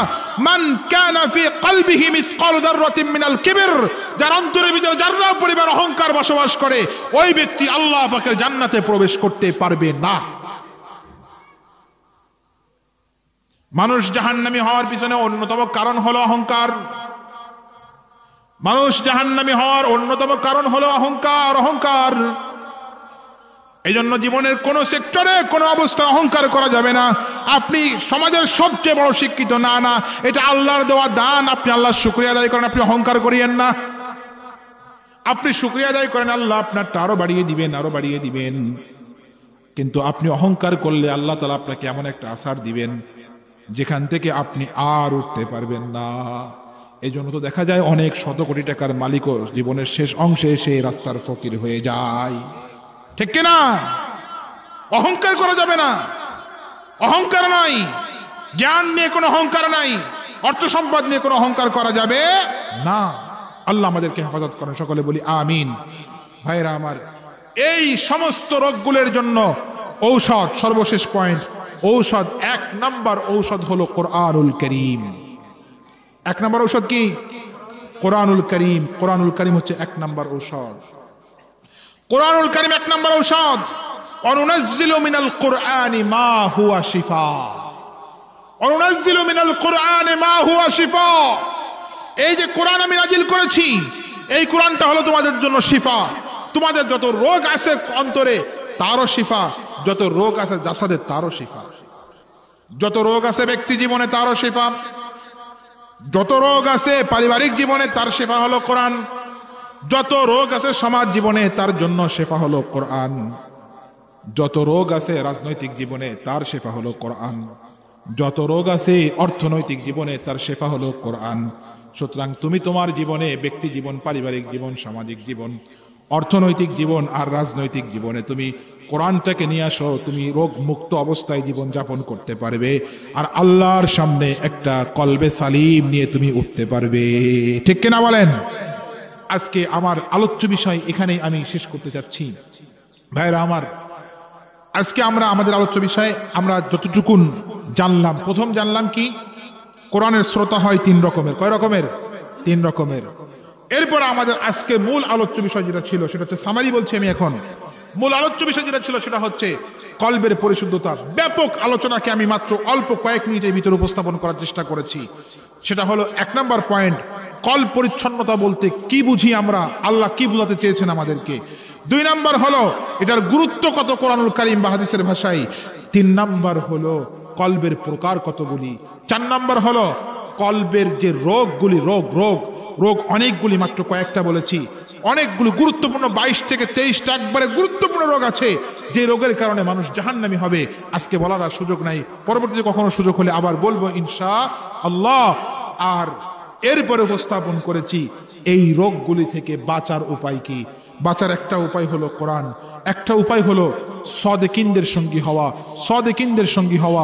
মান কানা ফি কলবিহি মিসকাল যাররাতিন মিনাল কিবর, যার অন্তরের ভিতরে যাররা পরিমাণ অহংকার বসবাস করে ওই ব্যক্তি আল্লাহ পাকের জান্নাতে প্রবেশ করতে পারবে না। মানুষ জাহান্নামী হওয়ার পিছনে অন্যতম কারণ হলো অহংকার। মানুষ জাহান্নামী হওয়ার অন্যতম কারণ হলো অহংকার। অহংকার এই জন্য জীবনের কোন সেক্টরে কোন অবস্থায় অহংকার করা যাবে না। আপনি সমাজের সবচেয়ে বড় শিক্ষিত, না না, এটা আল্লাহর দেওয়া দান, আপনি আল্লাহর শুকরিয়া আদায় করেন, আপনি অহংকার করিয়েন না। আপনি শুকরিয়া আদায় করেন, আল্লাহ আপনারটা আরো বাড়িয়ে দিবেন, আরো বাড়িয়ে দিবেন। কিন্তু আপনি অহংকার করলে আল্লাহ তাআলা আপনাকে এমন একটা আসার দিবেন যেখান থেকে আপনি আর উঠতে পারবেন না। এই জন্য তো দেখা যায় অনেক শত কোটি টাকার মালিকও জীবনের শেষ অংশে সে রাস্তার ফকির হয়ে যায়, ঠিক কিনা? অহংকার করা যাবে না। অহংকার নাই, জ্ঞান নিয়ে কোনো অহংকার নাই, অর্থ সম্পদ নিয়ে কোনো অহংকার করা যাবে না। আল্লাহ আমাদেরকে হেফাজত করেন, সকলে বলি আমিন। ভাইরা আমার, এই সমস্ত রোগগুলোর জন্য ঔষধ, সর্বশেষ পয়েন্ট, ঔষধ, 1 নাম্বার ঔষধ হলো কোরআনুল কারীম। 1 নাম্বার ঔষধ কি? কোরআনুল কারীম। কোরআনুল কারীম হচ্ছে 1 নাম্বার ঔষধ। কোরআনুল কারীম 1 নাম্বার ঔষধ। অনুনাজ্জিলু মিনাল কুরআনি মা হুয়া শিফা। অনুনাজ্জিলু মিনাল কুরআনি মা হুয়া শিফা। এই যে কোরআন আমি নাজিল করেছি, এই কোরআনটা হলো তোমাদের জন্য শিফা। তোমাদের যত রোগ আছে অন্তরে তারও শিফা, যত রোগ আছে জাসাদে তারও শিফা, যত রোগ আছে ব্যক্তি জীবনে তারও শিফা, যত রোগ আছে পারিবারিক জীবনে তার শিফা হলো কোরআন, যত রোগ আছে সমাজ জীবনে তার জন্য শিফা হলো কোরআন, যত রোগ আছে রাজনৈতিক জীবনে তার শিফা হলো কোরআন, যত রোগ আছে অর্থনৈতিক জীবনে তার শিফা হলো কোরআন। সুতরাং তুমি তোমার জীবনে, ব্যক্তি জীবন, পারিবারিক জীবন, সামাজিক জীবন, অর্থনৈতিক জীবন আর রাজনৈতিক জীবনে তুমি কোরআনটাকে নিয়ে আসো, তুমি রোগ মুক্ত অবস্থায় জীবন যাপন করতে পারবে আর আল্লাহর সামনে একটা কলবে সালিম নিয়ে তুমি উঠতে পারবে, ঠিক কিনা বলেন? আজকে আমার আলোচ্য বিষয় এখানেই আমি শেষ করতে যাচ্ছি। ভাইরা আমার, আজকে আমরা আমাদের আলোচ্য বিষয়ে আমরা যতটুকুন জানলাম, প্রথম জানলাম কি কোরআনের শ্রোতা হয় 3 রকমের। কয় রকমের? 3 রকমের। এরপর আমাদের আজকে মূল আলোচ্য বিষয় যেটা ছিল সেটা হচ্ছে, সামারি বলছি আমি এখন, মূল আলোচ্য বিষয় যেটা ছিল সেটা হচ্ছে কলবের পরিশুদ্ধতা। ব্যাপক আলোচনাকে আমি মাত্র অল্প কয়েক মিনিটের ভিতরে উপস্থাপন করার চেষ্টা করেছি। সেটা হলো 1 নাম্বার পয়েন্ট, কল পরিচ্ছন্নতা বলতে কি বুঝি আমরা, আল্লাহ কি বোঝাতে চেয়েছেন আমাদেরকে। 2 নাম্বার হলো এটার গুরুত্ব কত কোরআনুল কারীম বা হাদিসের ভাষায়। 3 নাম্বার হলো কলবের প্রকার কতগুলি। 4 নাম্বার হলো কলবের যে রোগগুলি, রোগ অনেকগুলি, মাত্র কয়েকটা বলেছি। অনেকগুলো গুরুত্বপূর্ণ 22 থেকে 23টা একবারে গুরুত্বপূর্ণ রোগ আছে যে রোগের কারণে মানুষ জাহান্নামী হবে। আজকে বলার আর সুযোগ নাই, পরবর্তীতে কখনো সুযোগ হলে আবার বলবো ইনশাআল্লাহ। আর এরপরে উপস্থাপন করেছি এই রোগগুলি থেকে বাঁচার উপায় কি। বাঁচার একটা উপায় হলো কোরআন, একটা উপায় হলো সাদিকিনদের সঙ্গী হওয়া। সাদিকিনদের সঙ্গী হওয়া,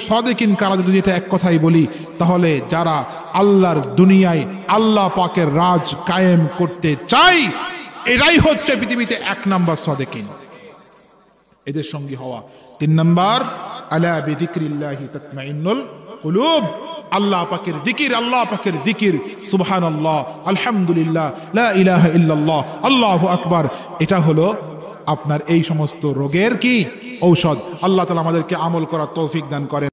সাদিকিন কারা, যদি এটা এক কথাই বলি তাহলে যারা আল্লাহর দুনিয়ায় আল্লাহ পাকের রাজ কায়েম করতে চাই, এরাই হচ্ছে পৃথিবীতে 1 নাম্বার সাদিকিন, এদের সঙ্গী হওয়া। 3 নাম্বার, আলা বিযিকরিল্লাহি তাতমাইন্নুল কুলুব, আল্লাহ পাকের জিকির, আল্লাহ পাকের জিকির, সুবহানাল্লাহ, আলহামদুলিল্লাহ, লা ইলাহা ইল্লাল্লাহ, আল্লাহু আকবার, এটা হলো আপনার এই সমস্ত রোগের কি ঔষধ। আল্লাহ তাআলা আমাদেরকে আমল করার তৌফিক দান করেন।